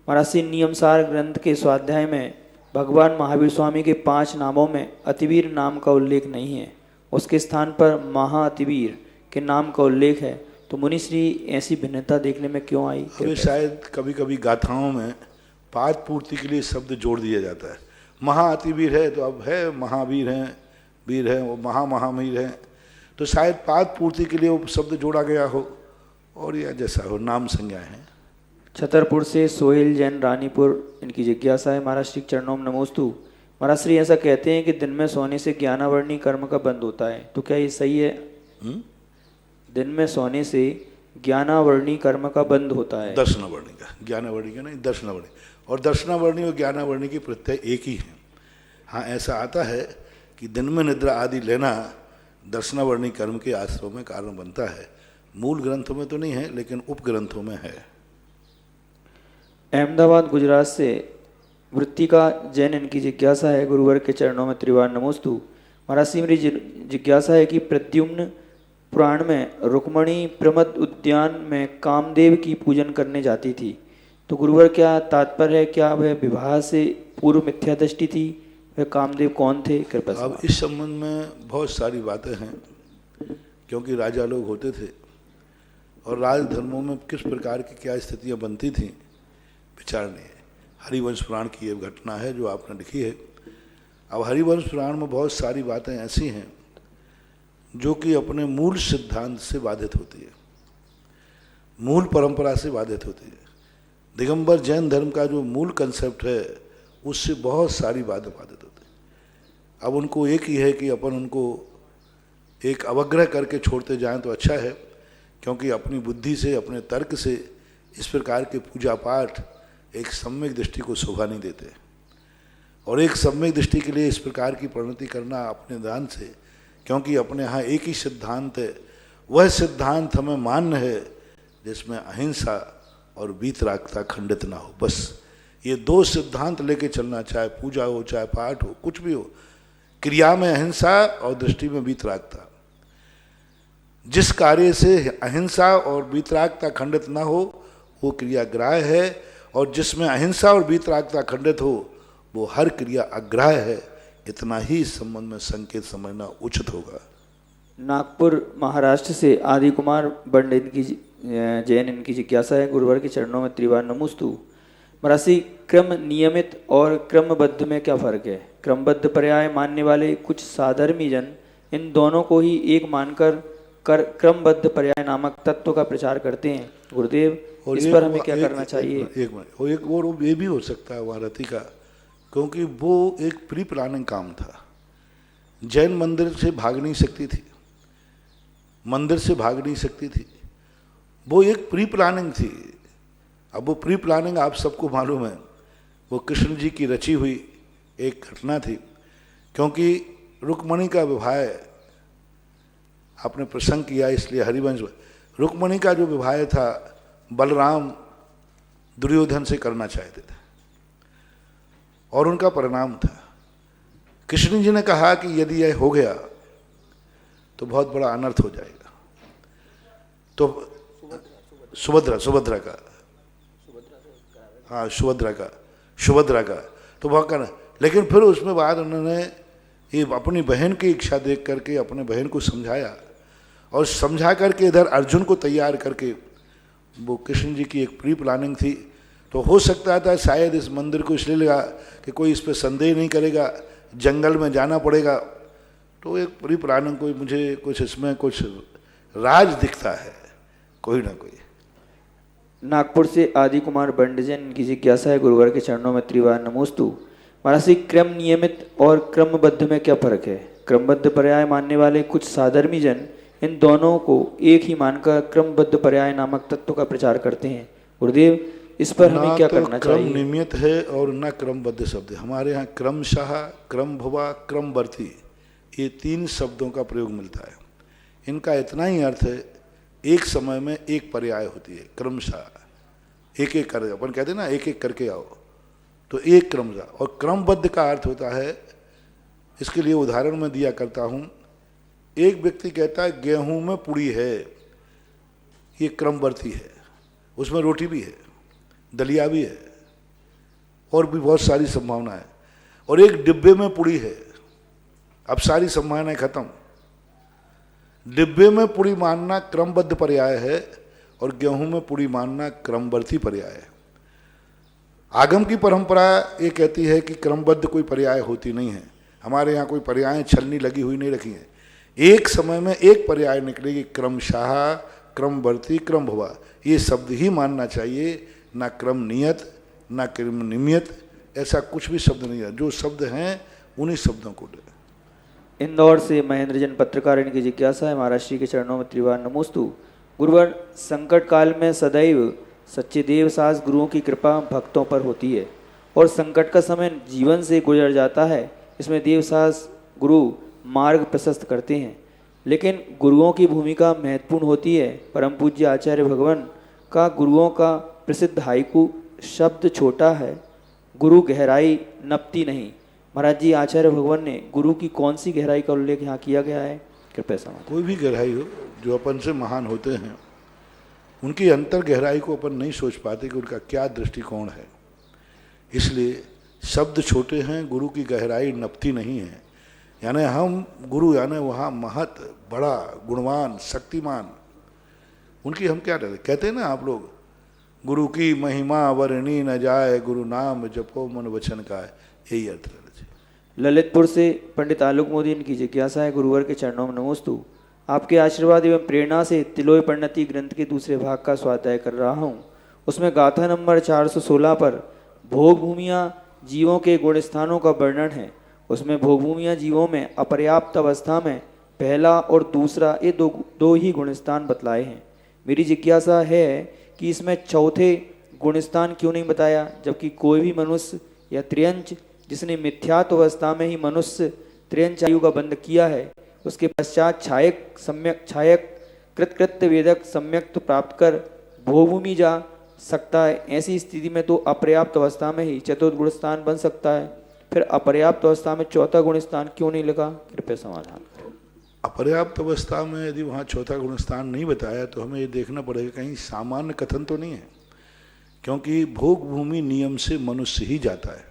[SPEAKER 2] महाराज श्री, नियमसार ग्रंथ के स्वाध्याय में भगवान महावीर स्वामी के 5 नामों में अतिवीर नाम का उल्लेख नहीं है, उसके स्थान पर महाअतिवीर के नाम का उल्लेख है, तो मुनिश्री ऐसी भिन्नता देखने में क्यों आई?
[SPEAKER 1] अभी शायद कभी कभी गाथाओं में पाद पूर्ति के लिए शब्द जोड़ दिया जाता है। महाअतिवीर है तो अब है महावीर हैं, वीर हैं, वो महावीर हैं, तो शायद पाद पूर्ति के लिए वो शब्द जोड़ा गया हो, और या जैसा हो, नाम संज्ञा है।
[SPEAKER 2] छतरपुर से सोहेल जैन रानीपुर इनकी जिज्ञासा है, महाराज श्री चरणों में नमोस्तु। महाराज श्री, ऐसा कहते हैं कि दिन में सोने से ज्ञानावर्णी कर्म का बंद होता है, तो क्या ये सही है? दिन में सोने से ज्ञानावर्णी कर्म का बंद होता है?
[SPEAKER 1] दर्शनावर्णी का, ज्ञानावर्णी का नहीं, दर्शनावर्णी। और दर्शनावर्णी और ज्ञानावर्णी की प्रत्यय एक ही है। हाँ, ऐसा आता है कि दिन में निद्रा आदि लेना दर्शनावर्णी कर्म के आश्रम में कारण बनता है। मूल ग्रंथों में तो नहीं है, लेकिन उपग्रंथों में है।
[SPEAKER 2] अहमदाबाद गुजरात से वृत्तिका जैन इनकी जिज्ञासा है, गुरुवर के चरणों में त्रिवार नमोस्तु। महाराज श्री, मेरी जिज्ञासा है कि प्रद्युम्न पुराण में रुक्मणी प्रमद उद्यान में कामदेव की पूजन करने जाती थी, तो गुरुवर क्या तात्पर्य है? क्या वह विवाह से पूर्व मिथ्या दृष्टि थी? वह कामदेव कौन थे? कृपया।
[SPEAKER 1] अब इस संबंध में बहुत सारी बातें हैं, क्योंकि राजा लोग होते थे और राजधर्मों में किस प्रकार की क्या स्थितियां बनती थीं विचारनीय है। हरिवंश पुराण की ये घटना है जो आपने लिखी है। अब हरिवंश पुराण में बहुत सारी बातें ऐसी हैं जो कि अपने मूल सिद्धांत से बाधित होती है, मूल परंपरा से बाधित होती है। दिगंबर जैन धर्म का जो मूल कंसेप्ट है उससे बहुत सारी बातें बाधित होती है। अब उनको एक ही है कि अपन उनको एक अवग्रह करके छोड़ते जाएं तो अच्छा है, क्योंकि अपनी बुद्धि से, अपने तर्क से इस प्रकार के पूजा पाठ एक सम्यक दृष्टि को शोभा नहीं देते। और एक सम्यक दृष्टि के लिए इस प्रकार की परिणति करना अपने दान से, क्योंकि अपने यहाँ एक ही सिद्धांत है, वह सिद्धांत हमें मान्य है जिसमें अहिंसा और वीतरागता खंडित ना हो। बस ये 2 सिद्धांत लेके चलना, चाहे पूजा हो, चाहे पाठ हो, कुछ भी हो। क्रिया में अहिंसा और दृष्टि में वीतरागता। जिस कार्य से अहिंसा और वीतरागता खंडित ना हो वो क्रिया ग्राह्य है, और जिसमें अहिंसा और वीतरागता खंडित हो वो हर क्रिया अग्राह्य है। इतना ही इस संबंध में संकेत समझना उचित होगा।
[SPEAKER 2] नागपुर महाराष्ट्र से आदि कुमार बंड इनकी जैन इनकी जिज्ञासा है, गुरुवर के चरणों में त्रिवार नमोस्तु। मरासी, क्रम नियमित और क्रमबद्ध में क्या फर्क है? क्रमबद्ध पर्याय मानने वाले कुछ साधर्मी जन इन दोनों को ही एक मानकर क्रमबद्ध पर्याय नामक तत्व का प्रचार करते हैं। गुरुदेव, इस पर हमें क्या करना चाहिए?
[SPEAKER 1] एक मिनट, और एक और ये भी हो सकता है वारती का, क्योंकि वो एक प्री प्लानिंग काम था। जैन मंदिर से भाग नहीं सकती थी, मंदिर से भाग नहीं सकती थी, वो एक प्री प्लानिंग थी। अब वो प्री प्लानिंग आप सबको मालूम है, वो कृष्ण जी की रची हुई एक घटना थी। क्योंकि रुक्मणी का विवाह आपने प्रसंग किया, इसलिए हरिवंश। रुक्मणी का जो विवाह था बलराम दुर्योधन से करना चाहते थे और उनका परिणाम था, कृष्ण जी ने कहा कि यदि यह हो गया तो बहुत बड़ा अनर्थ हो जाएगा। तो सुभद्रा का, हाँ सुभद्रा का तो वह करना। लेकिन फिर उसमें बाद उन्होंने ये अपनी बहन की इच्छा देख करके अपने बहन को समझाया और समझा करके इधर अर्जुन को तैयार करके, वो कृष्ण जी की एक प्री प्लानिंग थी। तो हो सकता था शायद इस मंदिर को इसलिए लगा कि कोई इस पर संदेह नहीं करेगा, जंगल में जाना पड़ेगा। तो एक प्री प्लानिंग कोई, मुझे कुछ इसमें कुछ राज दिखता है कोई ना कोई।
[SPEAKER 2] नागपुर से आदि कुमार बंडजन की जिज्ञासा है, गुरुवर के चरणों में त्रिवार नमोस्तु। महाराज जी, क्रम नियमित और क्रमबद्ध में क्या फर्क है? क्रमबद्ध पर्याय मानने वाले कुछ साधर्मी जन इन दोनों को एक ही मानकर क्रमबद्ध पर्याय नामक तत्व का प्रचार करते हैं। गुरुदेव, इस पर हमें क्या करना चाहिए?
[SPEAKER 1] क्रम नियमित है और न क्रमबद्ध शब्द है। हमारे यहाँ क्रमशः, क्रम भवा, क्रमवर्ती, ये 3 शब्दों का प्रयोग मिलता है। इनका इतना ही अर्थ है, एक समय में एक पर्याय होती है। क्रमशः एक एक कर, अपन कहते हैं ना एक एक करके आओ, तो एक क्रमशः। और क्रमबद्ध का अर्थ होता है, इसके लिए उदाहरण मैं दिया करता हूँ। एक व्यक्ति कहता है गेहूं में पुड़ी है, ये क्रमवर्ती है, उसमें रोटी भी है, दलिया भी है और भी बहुत सारी संभावना है। और एक डिब्बे में पुड़ी है, अब सारी संभावनाएं खत्म। डिब्बे में पुड़ी मानना क्रमबद्ध पर्याय है और गेहूं में पुड़ी मानना क्रमवर्ती पर्याय है। आगम की परंपरा ये कहती है कि क्रमबद्ध कोई पर्याय होती नहीं है। हमारे यहाँ कोई पर्याय छलनी लगी हुई नहीं रखी है। एक समय में एक पर्याय निकलेगी, क्रमशः, क्रमवर्ती, क्रम भवा, ये शब्द ही मानना चाहिए, ना क्रम नियत, ना क्रम नियमित, ऐसा कुछ भी शब्द नहीं है। जो शब्द हैं उन्हीं शब्दों को ले।
[SPEAKER 2] इंदौर से महेंद्र जन पत्रकार, इनकी जिज्ञासा है, महाराज श्री के चरणों में त्रिवार नमोस्तु। गुरुवर, संकट काल में सदैव सच्चे देव सास गुरुओं की कृपा भक्तों पर होती है और संकट का समय जीवन से गुजर जाता है। इसमें देव सास गुरु मार्ग प्रशस्त करते हैं, लेकिन गुरुओं की भूमिका महत्वपूर्ण होती है। परम पूज्य आचार्य भगवान का गुरुओं का प्रसिद्ध हाइकू शब्द छोटा है, गुरु गहराई नपती नहीं। महाराज जी, आचार्य भगवान ने गुरु की कौन सी गहराई का उल्लेख यहाँ किया गया है? कृपया समझ।
[SPEAKER 1] कोई भी गहराई हो, जो अपन से महान होते हैं उनकी अंतर गहराई को अपन नहीं सोच पाते कि उनका क्या दृष्टिकोण है। इसलिए शब्द छोटे हैं, गुरु की गहराई नपती नहीं है। यानी हम गुरु, यानी वहाँ महत, बड़ा, गुणवान, शक्तिमान, उनकी हम क्या कहते हैं ना आप लोग, गुरु की महिमा वर्णी न जाए, गुरु नाम जपो मन वचन का, यही अर्थ है।
[SPEAKER 2] ललितपुर से पंडित आलोक मोदी, इनकी जिज्ञासा है, गुरुवर के चरणों में नमोस्तु। आपके आशीर्वाद एवं प्रेरणा से तिलोय परिणति ग्रंथ के दूसरे भाग का स्वाध्याय कर रहा हूँ। उसमें गाथा नंबर 416 पर भोग भूमियाँ जीवों के गुण स्थानों का वर्णन है। उसमें भोग भूमियाँ जीवों में अपर्याप्त अवस्था में पहला और दूसरा, ये दो ही गुणस्थान बतलाए हैं। मेरी जिज्ञासा है कि इसमें चौथे गुणस्थान क्यों नहीं बताया, जबकि कोई भी मनुष्य या त्रियंच जिसने मिथ्यात्व अवस्था में ही मनुष्य त्रियंच आयु का बंध किया है, उसके पश्चात छायक कृतकृत्य वेदक सम्यक प्राप्त कर भोगभूमि जा सकता है। ऐसी स्थिति में तो अपर्याप्त अवस्था में ही चतुर्थ गुण स्थान बन सकता है, फिर अपर्याप्त अवस्था में चौथा गुण स्थान क्यों नहीं लगा? कृपया समाधान।
[SPEAKER 1] अपर्याप्त अवस्था में यदि वहाँ चौथा गुण स्थान नहीं बताया तो हमें ये देखना पड़ेगा कहीं सामान्य कथन तो नहीं है, क्योंकि भोग भूमि नियम से मनुष्य ही जाता है।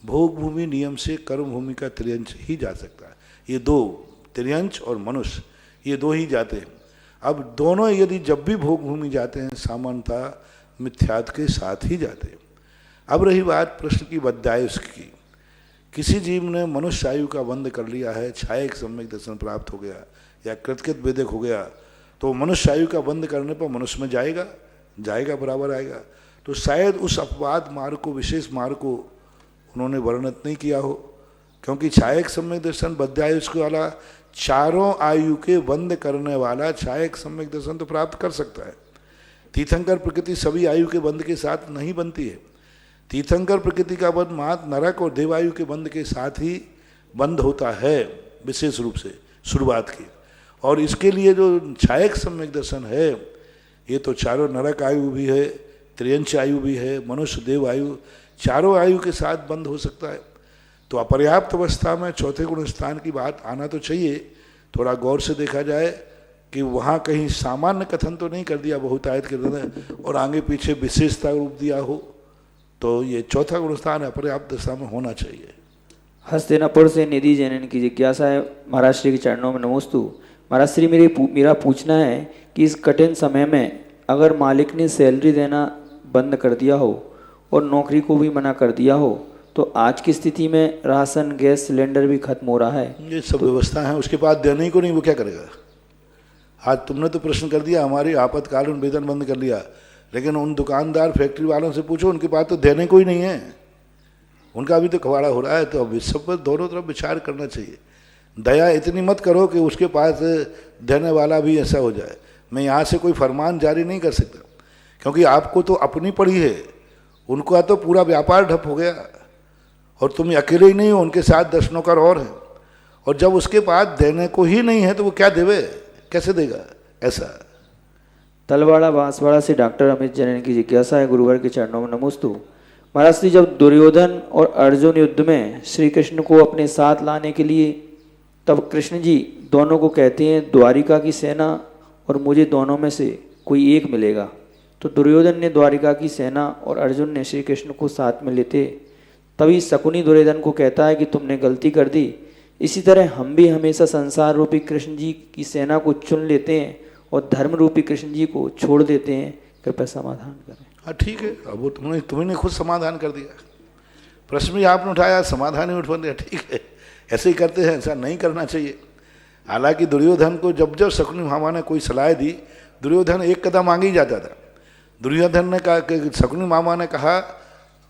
[SPEAKER 1] भोग भूमि नियम से कर्म भूमि का त्रियंच ही जा सकता है। ये दो, त्रियंच और मनुष्य, ये दो ही जाते हैं। अब दोनों यदि जब भी भोग भूमि जाते हैं सामान्यतः मिथ्यात्व के साथ ही जाते हैं। अब रही बात प्रश्न की बद्यायुष की, किसी जीव ने मनुष्य आयु का बंध कर लिया है, छायक सम्यक दर्शन प्राप्त हो गया या कृतकृत वेदक हो गया, तो मनुष्य आयु का बंध करने पर मनुष्य में जाएगा बराबर आएगा। तो शायद उस अपवाद मार्ग को, विशेष मार्ग को उन्होंने वर्णित नहीं किया हो, क्योंकि छायक सम्यक दर्शन बद्यायुष वाला चारों आयु के बंद करने वाला छायक सम्यक दर्शन तो प्राप्त कर सकता है। तीर्थंकर प्रकृति सभी आयु के बंद के साथ नहीं बनती है। तीर्थंकर प्रकृति का बंध मात्र नरक और देवायु के बंध के साथ ही बंद होता है, विशेष रूप से शुरुआत की। और इसके लिए जो छायक सम्यक दर्शन है, ये तो चारों नरक आयु भी है, त्रियंच आयु भी है, मनुष्य देव आयु, चारों आयु के साथ बंद हो सकता है। तो अपर्याप्त अवस्था में चौथे गुण स्थान की बात आना तो चाहिए। थोड़ा गौर से देखा जाए कि वहाँ कहीं सामान्य कथन तो नहीं कर दिया बहुतायत के तरह और आगे पीछे विशेषता रूप दिया हो, तो ये चौथा गुण स्थान अपर्याप्त दशा में होना चाहिए।
[SPEAKER 2] हस्तिनापुर से निधि जैन की जिज्ञासा है, महाराज श्री के चरणों में नमोस्तु। महाराज श्री मेरा पूछना है कि इस कठिन समय में अगर मालिक ने सैलरी देना बंद कर दिया हो और नौकरी को भी मना कर दिया हो, तो आज की स्थिति में राशन गैस सिलेंडर भी खत्म हो रहा है।
[SPEAKER 1] ये सब व्यवस्था है, उसके बाद देने ही को नहीं, वो क्या करेगा? आज तुमने तो प्रश्न कर दिया, हमारी आपातकालीन वेतन बंद कर लिया, लेकिन उन दुकानदार फैक्ट्री वालों से पूछो, उनके पास तो देने को ही नहीं है, उनका भी तो खवाड़ा हो रहा है। तो अब इस सब पर दोनों तरफ विचार करना चाहिए। दया इतनी मत करो कि उसके पास देने वाला भी ऐसा हो जाए। मैं यहाँ से कोई फरमान जारी नहीं कर सकता, क्योंकि आपको तो अपनी पड़ी है, उनका तो पूरा व्यापार ठप हो गया, और तुम अकेले ही नहीं हो, उनके साथ 10 नौकर और हैं, और जब उसके पास देने को ही नहीं है तो वो क्या देवे, कैसे देगा? ऐसा।
[SPEAKER 2] तलवाड़ा बांसवाड़ा से डॉक्टर अमित जैन की जिज्ञासा है, गुरुवर के चरणों में नमोस्तु। महाराज श्री, जब दुर्योधन और अर्जुन युद्ध में श्री कृष्ण को अपने साथ लाने के लिए, तब कृष्ण जी दोनों को कहते हैं द्वारिका की सेना और मुझे दोनों में से कोई एक मिलेगा। तो दुर्योधन ने द्वारिका की सेना और अर्जुन ने श्री कृष्ण को साथ में लेते, तभी शकुनी दुर्योधन को कहता है कि तुमने गलती कर दी। इसी तरह हम भी हमेशा संसार रूपी कृष्ण जी की सेना को चुन लेते हैं और धर्म रूपी कृष्ण जी को छोड़ देते हैं। कृपया समाधान करें।
[SPEAKER 1] हाँ ठीक है, अब वो तुमने खुद समाधान कर दिया, प्रश्न भी आपने उठाया, समाधान ही उठवा दिया, ठीक है, ऐसे ही करते हैं, ऐसा नहीं करना चाहिए। हालांकि दुर्योधन को जब जब शकुनी मामा ने कोई सलाह दी, दुर्योधन एक कदम आगे ही जाता था। दुर्योधन ने कहा कि शकुनी मामा ने कहा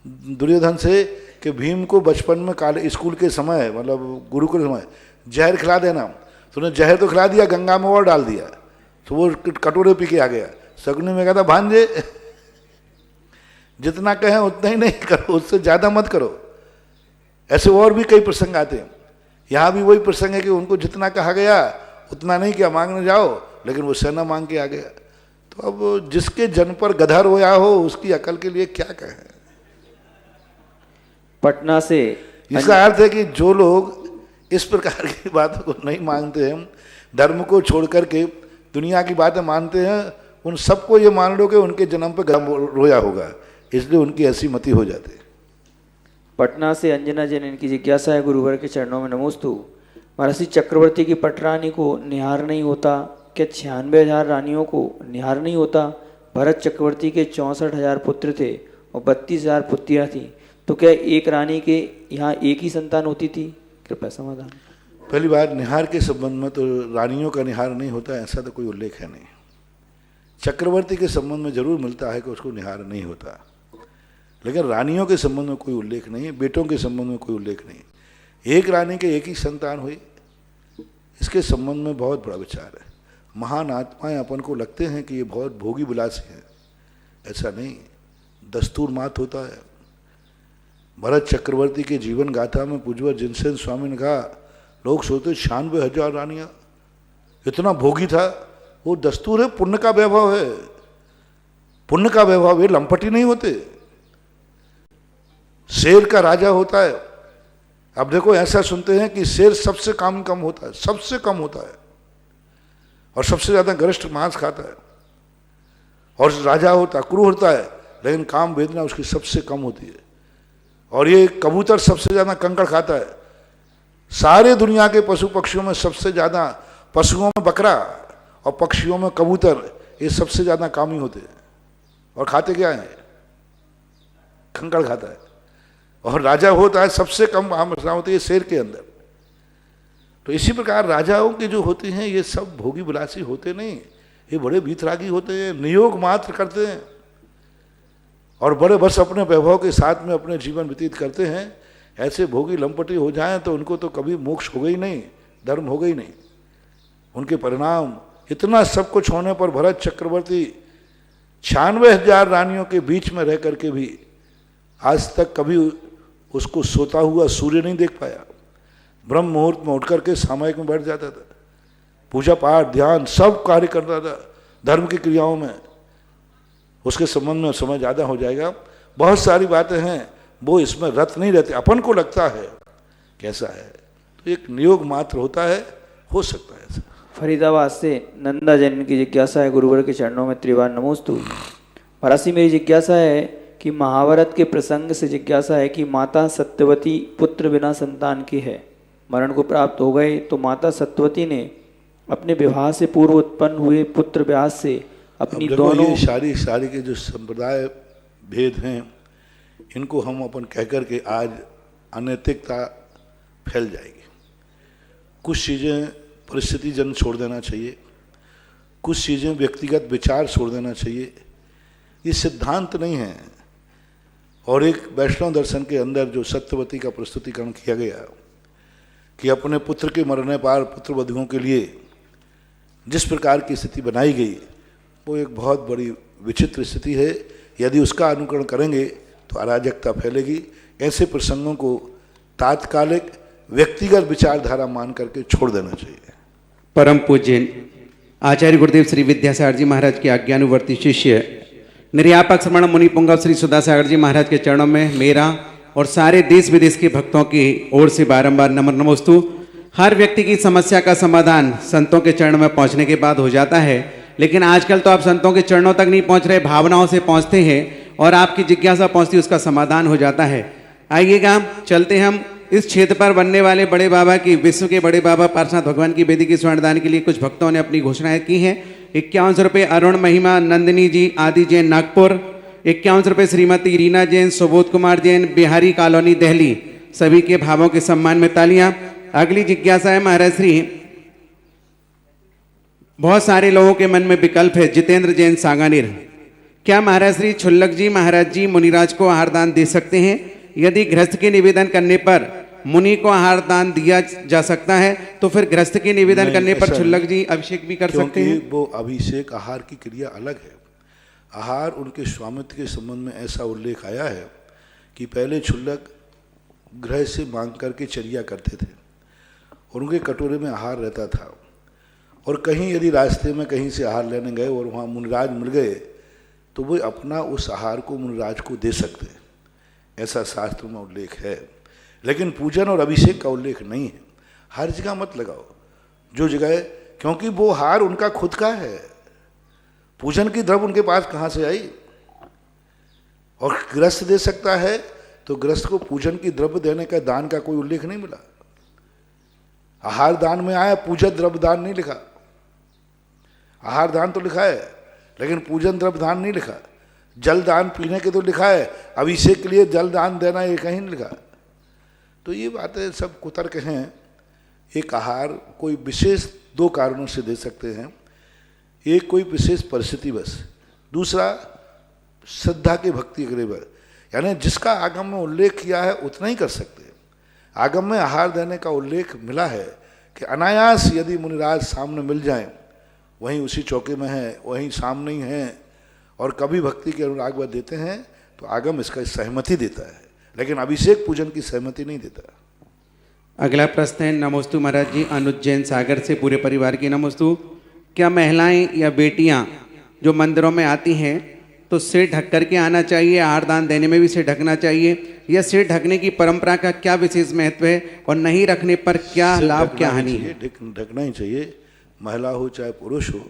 [SPEAKER 1] दुर्योधन से कि भीम को बचपन में काले स्कूल के समय, मतलब गुरुकुल के समय, जहर खिला देना। तो उन्हें जहर तो खिला दिया, गंगा में और डाल दिया, तो वो कटोरे पी के आ गया। शकुनी में कहता भांजे जितना कहें उतना ही नहीं करो, उससे ज़्यादा मत करो। ऐसे और भी कई प्रसंग आते हैं, यहाँ भी वही प्रसंग है कि उनको जितना कहा गया उतना नहीं किया, मांगने जाओ, लेकिन वो सेना मांग के आ गया। तो अब जिसके जन पर गधा रोया हो उसकी अकल के लिए क्या कहें।
[SPEAKER 2] पटना से
[SPEAKER 1] इसका अर्थ है कि जो लोग इस प्रकार की बातों को नहीं मानते हैं, धर्म को छोड़ करके दुनिया की बातें मानते हैं, उन सबको ये मान लो कि उनके जन्म पर गधा रोया होगा, इसलिए उनकी ऐसी मति हो जाती है।
[SPEAKER 2] पटना से अंजना जैन इनकी जिज्ञासा है, गुरुवर के चरणों में नमोस्तु। महाराज श्री, चक्रवर्ती की पटरानी को निहार नहीं होता, क्या 96,000 रानियों को निहार नहीं होता? भरत चक्रवर्ती के 64,000 पुत्र थे और 32,000 पुत्रियाँ थीं, तो क्या एक रानी के यहाँ एक ही संतान होती थी? कृपया समाधान।
[SPEAKER 1] पहली बात, निहार के संबंध में तो रानियों का निहार नहीं होता, ऐसा तो कोई उल्लेख है नहीं। चक्रवर्ती के संबंध में जरूर मिलता है कि उसको निहार नहीं होता, लेकिन रानियों के संबंध में कोई उल्लेख नहीं है, बेटों के संबंध में कोई उल्लेख नहीं। एक रानी के एक ही संतान हुई, इसके संबंध में बहुत बड़ा विचार है। महान आत्माएं अपन को लगते हैं कि ये बहुत भोगी विलासी हैं, ऐसा नहीं, दस्तूर मात होता है। भरत चक्रवर्ती के जीवन गाथा में पूज्यवर जिनसेन स्वामी ने कहा, लोग सोचते 96,000 रानियां, इतना भोगी था। वो दस्तूर है, पुण्य का वैभव है, पुण्य का वैभव, ये लंपटी नहीं होते। शेर का राजा होता है, अब देखो ऐसा सुनते हैं कि शेर सबसे कम होता है, सबसे कम होता है, और सबसे ज्यादा गरिष्ठ मांस खाता है, और राजा होता है, क्रूर होता है, लेकिन काम वेदना उसकी सबसे कम होती है। और ये कबूतर सबसे ज्यादा कंकड़ खाता है। सारे दुनिया के पशु पक्षियों में सबसे ज्यादा, पशुओं में बकरा और पक्षियों में कबूतर, ये सबसे ज्यादा कामी होते हैं। और खाते क्या है? कंकड़ खाता है। और राजा होता है, सबसे कम आम रचना होती है शेर के अंदर। तो इसी प्रकार राजाओं के जो होते हैं ये सब भोगी विलासी होते नहीं, ये बड़े वीतरागी होते हैं, नियोग मात्र करते हैं और बड़े बस अपने वैभव के साथ में अपने जीवन व्यतीत करते हैं। ऐसे भोगी लंपटी हो जाएं तो उनको तो कभी मोक्ष होगा ही नहीं, धर्म होगा ही नहीं। उनके परिणाम, इतना सब कुछ होने पर भरत चक्रवर्ती 96,000 रानियों के बीच में रह करके भी आज तक कभी उसको सोता हुआ सूर्य नहीं देख पाया। ब्रह्म मुहूर्त में उठ करके सामयिक में बैठ जाता था, पूजा पाठ ध्यान सब कार्य करता था धर्म की क्रियाओं में। उसके संबंध में समय ज़्यादा हो जाएगा, बहुत सारी बातें हैं वो इसमें रत नहीं रहते। अपन को लगता है कैसा है, तो एक नियोग मात्र होता है, हो सकता है ऐसा।
[SPEAKER 2] फरीदाबाद से नंदा जैन की जिज्ञासा है, गुरुवर के चरणों में त्रिवार नमोस्तु। महाराज, मेरी जिज्ञासा है कि महाभारत के प्रसंग से जिज्ञासा है कि माता सत्यवती पुत्र बिना संतान की है, मरण को प्राप्त हो गए, तो माता सत्यवती ने अपने विवाह से पूर्व उत्पन्न हुए पुत्र व्यास से अपनी दोनों
[SPEAKER 1] ये सारी के जो संप्रदाय भेद हैं, इनको हम अपन कह कर के आज अनैतिकता फैल जाएगी। कुछ चीज़ें परिस्थिति जन छोड़ देना चाहिए, कुछ चीज़ें व्यक्तिगत विचार छोड़ देना चाहिए। ये सिद्धांत नहीं है। और एक वैष्णव दर्शन के अंदर जो सत्यवती का प्रस्तुतिकरण किया गया कि अपने पुत्र के मरने पर पुत्र वधुओं के लिए जिस प्रकार की स्थिति बनाई गई, वो एक बहुत बड़ी विचित्र स्थिति है। यदि उसका अनुकरण करेंगे तो अराजकता फैलेगी। ऐसे प्रसंगों को तात्कालिक व्यक्तिगत विचारधारा मान करके छोड़ देना चाहिए।
[SPEAKER 3] परम पूज्य आचार्य गुरुदेव श्री विद्यासागर जी महाराज के आज्ञानुवर्ती शिष्य निर्यापक श्रमण मुनि पुंगव श्री सुधासागर जी महाराज के चरणों में मेरा और सारे देश विदेश के भक्तों की ओर से बारंबार नमन नमोस्तु। हर व्यक्ति की समस्या का समाधान संतों के चरणों में पहुंचने के बाद हो जाता है, लेकिन आजकल तो आप संतों के चरणों तक नहीं पहुंच रहे, भावनाओं से पहुंचते हैं और आपकी जिज्ञासा पहुंचती है, उसका समाधान हो जाता है। आइएगा, चलते हम इस क्षेत्र पर बनने वाले बड़े बाबा की, विश्व के बड़े बाबा पार्श्वनाथ भगवान की वेदी की स्वर्णदान के लिए कुछ भक्तों ने अपनी घोषणाएं की हैं। 51 रुपये अरुण महिमा नंदिनी जी आदि जैन नागपुर, 51 रुपये श्रीमती रीना जैन, सुबोध कुमार जैन, बिहारी कॉलोनी दिल्ली। सभी के भावों के सम्मान में तालियां। अगली जिज्ञासा है महाराज श्री, बहुत सारे लोगों के मन में विकल्प है। जितेंद्र जैन सांगानेर, क्या महाराज श्री छुल्लक जी महाराज जी मुनिराज को आहार दान दे सकते हैं? यदि गृहस्थ के निवेदन करने पर मुनि को आहार दान दिया जा सकता है, तो फिर गृहस्थ के निवेदन करने पर छुल्लक जी अभिषेक भी कर सकते हैं?
[SPEAKER 1] वो अभिषेक आहार की क्रिया अलग है। आहार उनके स्वामित्व के संबंध में ऐसा उल्लेख आया है कि पहले छुल्लक गृह से मांग करके चर्या करते थे और उनके कटोरे में आहार रहता था, और कहीं यदि रास्ते में कहीं से आहार लेने गए और वहाँ मुनिराज मिल गए तो वो अपना उस आहार को मुनिराज को दे सकते हैं, ऐसा शास्त्र में उल्लेख है। लेकिन पूजन और अभिषेक का उल्लेख नहीं है। हर जगह मत लगाओ जो जगह, क्योंकि वो हार उनका खुद का है। पूजन की द्रव्य उनके पास कहाँ से आई? और गृहस्थ दे सकता है तो गृहस्थ को पूजन की द्रव्य देने का दान का कोई उल्लेख नहीं मिला। आहार दान में आया, पूजन द्रव्य दान नहीं लिखा। आहार दान तो लिखा है लेकिन पूजन द्रव्य दान नहीं लिखा। जल दान पीने के तो लिखा है, अभिषेक के लिए जल दान देना ये कहीं नहीं लिखा। तो ये बातें सब कुतर्क हैं। एक आहार कोई विशेष दो कारणों से दे सकते हैं, एक कोई विशेष परिस्थिति बस, दूसरा श्रद्धा के भक्ति के लिए, यानी जिसका आगम में उल्लेख किया है उतना ही कर सकते हैं। आगम में आहार देने का उल्लेख मिला है कि अनायास यदि मुनिराज सामने मिल जाएं, वहीं उसी चौके में है, वहीं सामने ही हैं और कभी भक्ति के अनुराग वह देते हैं तो आगम इसका सहमति देता है, लेकिन अभिषेक पूजन की सहमति नहीं देता।
[SPEAKER 3] अगला प्रश्न है नमोस्तु महाराज जी, अनुज जैन सागर से पूरे परिवार की नमोस्तु। क्या महिलाएं या बेटियां जो मंदिरों में आती हैं तो सिर ढक करके आना चाहिए? आहार दान देने में भी सिर ढकना चाहिए? या सिर ढकने की परंपरा का क्या विशेष महत्व है और नहीं रखने पर क्या लाभ क्या हानि है?
[SPEAKER 1] ढकना ही चाहिए, महिला हो चाहे पुरुष हो।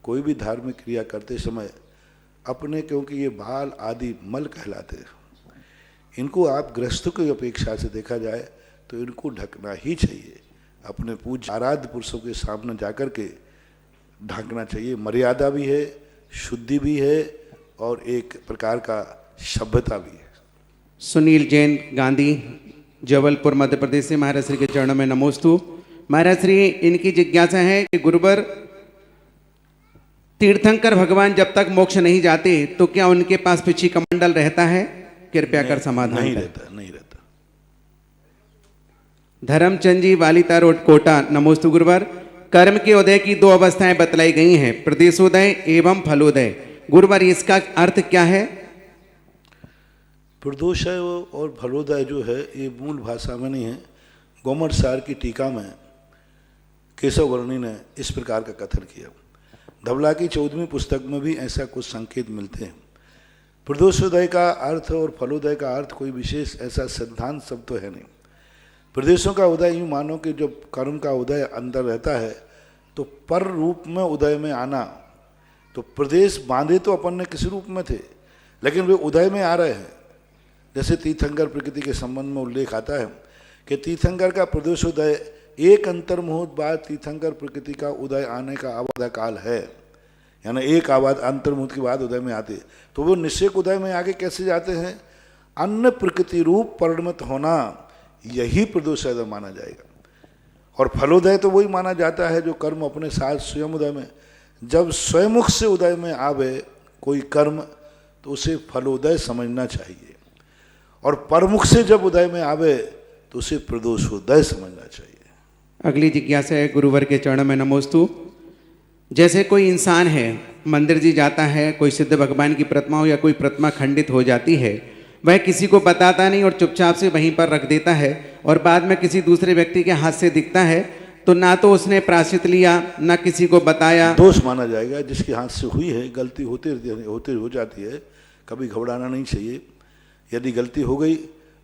[SPEAKER 1] कोई भी धार्मिक क्रिया करते समय अपने, क्योंकि ये बाल आदि मल कहलाते हैं, इनको आप गृहस्थ की अपेक्षा से देखा जाए तो इनको ढकना ही चाहिए। अपने पूज्य आराध्य पुरुषों के सामने जाकर के ढकना चाहिए। मर्यादा भी है, शुद्धि भी है और एक प्रकार का सभ्यता भी है।
[SPEAKER 3] सुनील जैन गांधी जबलपुर मध्य प्रदेश से महाराज श्री के चरणों में नमोस्तु। महाराज श्री, इनकी जिज्ञासा है कि गुरुवर तीर्थंकर भगवान जब तक मोक्ष नहीं जाते तो क्या उनके पास पिछी कमंडल रहता है? कृपया कर समाधान।
[SPEAKER 1] नहीं रहता, नहीं रहता।
[SPEAKER 3] धर्मचंद जी वालिता रोड कोटा, नमोस्तु गुरुवर। कर्म के उदय की दो अवस्थाएं बतलाई गई हैं, प्रदेशोदय एवं फलोदय। गुरुवर, इसका अर्थ क्या है?
[SPEAKER 1] प्रदोषय और फलोदय जो है ये मूल भाषा में नहीं है। गोमट सार की टीका में केशव वर्णी ने इस प्रकार का कथन किया। धवला की 14वीं पुस्तक में भी ऐसा कुछ संकेत मिलते हैं। प्रदोषोदय का अर्थ और फलोदय का अर्थ कोई विशेष ऐसा सिद्धांत शब्द तो है नहीं। प्रदेशों का उदय यूँ मानो कि जब कर्म का उदय अंदर रहता है तो पर रूप में उदय में आना। तो प्रदेश बांधे तो अपन ने किस रूप में थे? लेकिन वे उदय में आ रहे हैं। जैसे तीर्थंकर प्रकृति के संबंध में उल्लेख आता है कि तीर्थंकर का प्रदोषोदय एक अंतर्मुहूर्त बाद तीर्थंकर प्रकृति का उदय आने का आवाद काल है, यानी एक आवाद अंतर्मुहूर्त के बाद उदय में आते। तो वो निश्चय उदय में आगे कैसे जाते हैं? अन्य प्रकृति रूप परिणमित होना, यही प्रदोषोदय माना जाएगा। और फलोदय तो वही माना जाता है जो कर्म अपने साथ स्वयं उदय में, जब स्वयंमुख से उदय में आवे कोई कर्म तो उसे फलोदय समझना चाहिए, और परमुख से जब उदय में आवे तो उसे प्रदोषोदय समझना चाहिए।
[SPEAKER 3] अगली जिज्ञासा है गुरुवर के चरणों में नमोस्तु। जैसे कोई इंसान है, मंदिर जी जाता है, कोई सिद्ध भगवान की प्रतिमा हो या कोई प्रतिमा खंडित हो जाती है, वह किसी को बताता नहीं और चुपचाप से वहीं पर रख देता है, और बाद में किसी दूसरे व्यक्ति के हाथ से दिखता है तो ना तो उसने प्रायश्चित लिया ना किसी को बताया।
[SPEAKER 1] दोष माना जाएगा। जिसके हाथ से हुई है, गलती होते हो जाती है, कभी घबराना नहीं चाहिए। यदि गलती हो गई,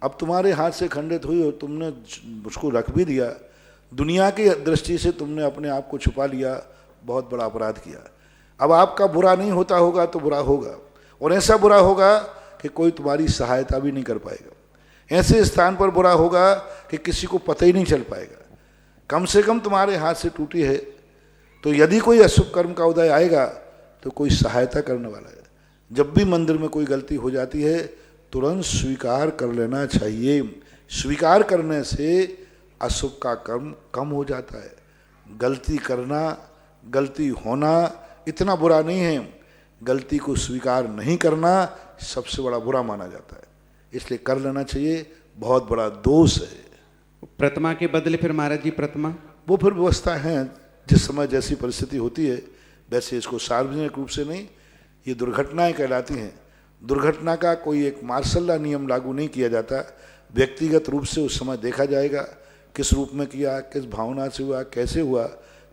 [SPEAKER 1] अब तुम्हारे हाथ से खंडित हुई और तुमने उसको रख भी दिया, दुनिया की दृष्टि से तुमने अपने आप को छुपा लिया, बहुत बड़ा अपराध किया। अब आपका बुरा नहीं होता होगा तो बुरा होगा, और ऐसा बुरा होगा कि कोई तुम्हारी सहायता भी नहीं कर पाएगा। ऐसे स्थान पर बुरा होगा कि किसी को पता ही नहीं चल पाएगा। कम से कम तुम्हारे हाथ से टूटी है, तो यदि कोई अशुभ कर्म का उदय आएगा तो कोई सहायता करने वाला है। जब भी मंदिर में कोई गलती हो जाती है तुरंत स्वीकार कर लेना चाहिए। स्वीकार करने से अशुभ का कर्म कम हो जाता है। गलती करना, गलती होना इतना बुरा नहीं है, गलती को स्वीकार नहीं करना सबसे बड़ा बुरा माना जाता है, इसलिए कर लेना चाहिए। बहुत बड़ा दोष है।
[SPEAKER 3] प्रतिमा के बदले फिर महाराज जी प्रतिमा,
[SPEAKER 1] वो फिर व्यवस्था है, जिस समय जैसी परिस्थिति होती है वैसे इसको सार्वजनिक रूप से नहीं, ये दुर्घटनाएं कहलाती हैं। दुर्घटना का कोई एक मार्शल लॉ नियम लागू नहीं किया जाता। व्यक्तिगत रूप से उस समय देखा जाएगा किस रूप में किया, किस भावना से हुआ, कैसे हुआ,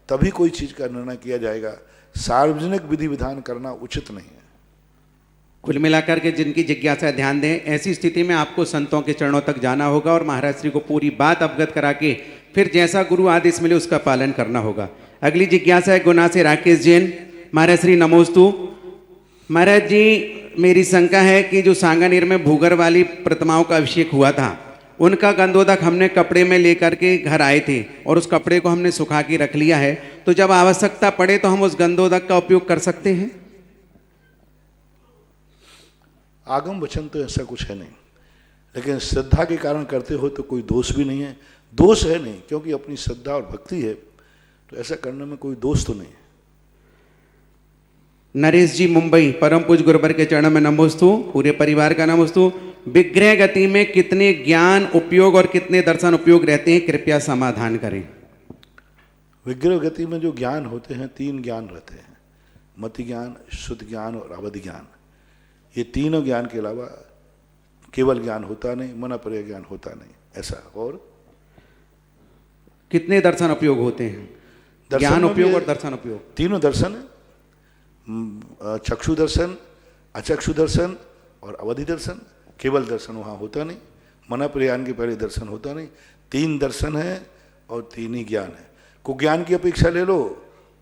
[SPEAKER 1] तभी कोई चीज़ का निर्णय किया जाएगा। सार्वजनिक विधि विधान करना उचित नहीं है।
[SPEAKER 3] कुल मिलाकर के जिनकी जिज्ञासा ध्यान दें, ऐसी स्थिति में आपको संतों के चरणों तक जाना होगा और महाराज श्री को पूरी बात अवगत करा के फिर जैसा गुरु आदेश मिले उसका पालन करना होगा। अगली जिज्ञासा है गुना से राकेश जैन। महाराज श्री नमोस्तु। महाराज जी, मेरी शंका है कि जो सांगानेर में भूगर वाली प्रतिमाओं का अभिषेक हुआ था, उनका गंधोदक हमने कपड़े में लेकर के घर आए थे और उस कपड़े को हमने सुखा के रख लिया है, तो जब आवश्यकता पड़े तो हम उस गंधोदक का उपयोग कर सकते हैं?
[SPEAKER 1] आगम वचन तो ऐसा कुछ है नहीं, लेकिन श्रद्धा के कारण करते हो तो कोई दोष भी नहीं है। दोष है नहीं, क्योंकि अपनी श्रद्धा और भक्ति है, तो ऐसा करने में कोई दोष तो नहीं है।
[SPEAKER 3] नरेश जी मुंबई, परम पूज्य गुरुवर के चरणों में नमोस्तु, पूरे परिवार का नमोस्तु। विग्रह गति में कितने ज्ञान उपयोग और कितने दर्शन उपयोग रहते हैं, कृपया समाधान करें।
[SPEAKER 1] विग्रह गति में जो ज्ञान होते हैं, 3 ज्ञान रहते हैं, मति ज्ञान, शुद्ध ज्ञान और अवधि ज्ञान। ये तीनों ज्ञान के अलावा केवल ज्ञान होता नहीं, मनपर्य ज्ञान होता नहीं, ऐसा। और
[SPEAKER 3] कितने दर्शन उपयोग होते हैं? ज्ञान उपयोग और दर्शन उपयोग,
[SPEAKER 1] तीनों दर्शन है। चक्षु दर्शन, अचक्षु दर्शन और अवधि दर्शन। केवल दर्शन वहाँ होता नहीं, मना प्रयाण के पहले दर्शन होता नहीं। 3 दर्शन है और 3 ही ज्ञान है। कुज्ञान की अपेक्षा ले लो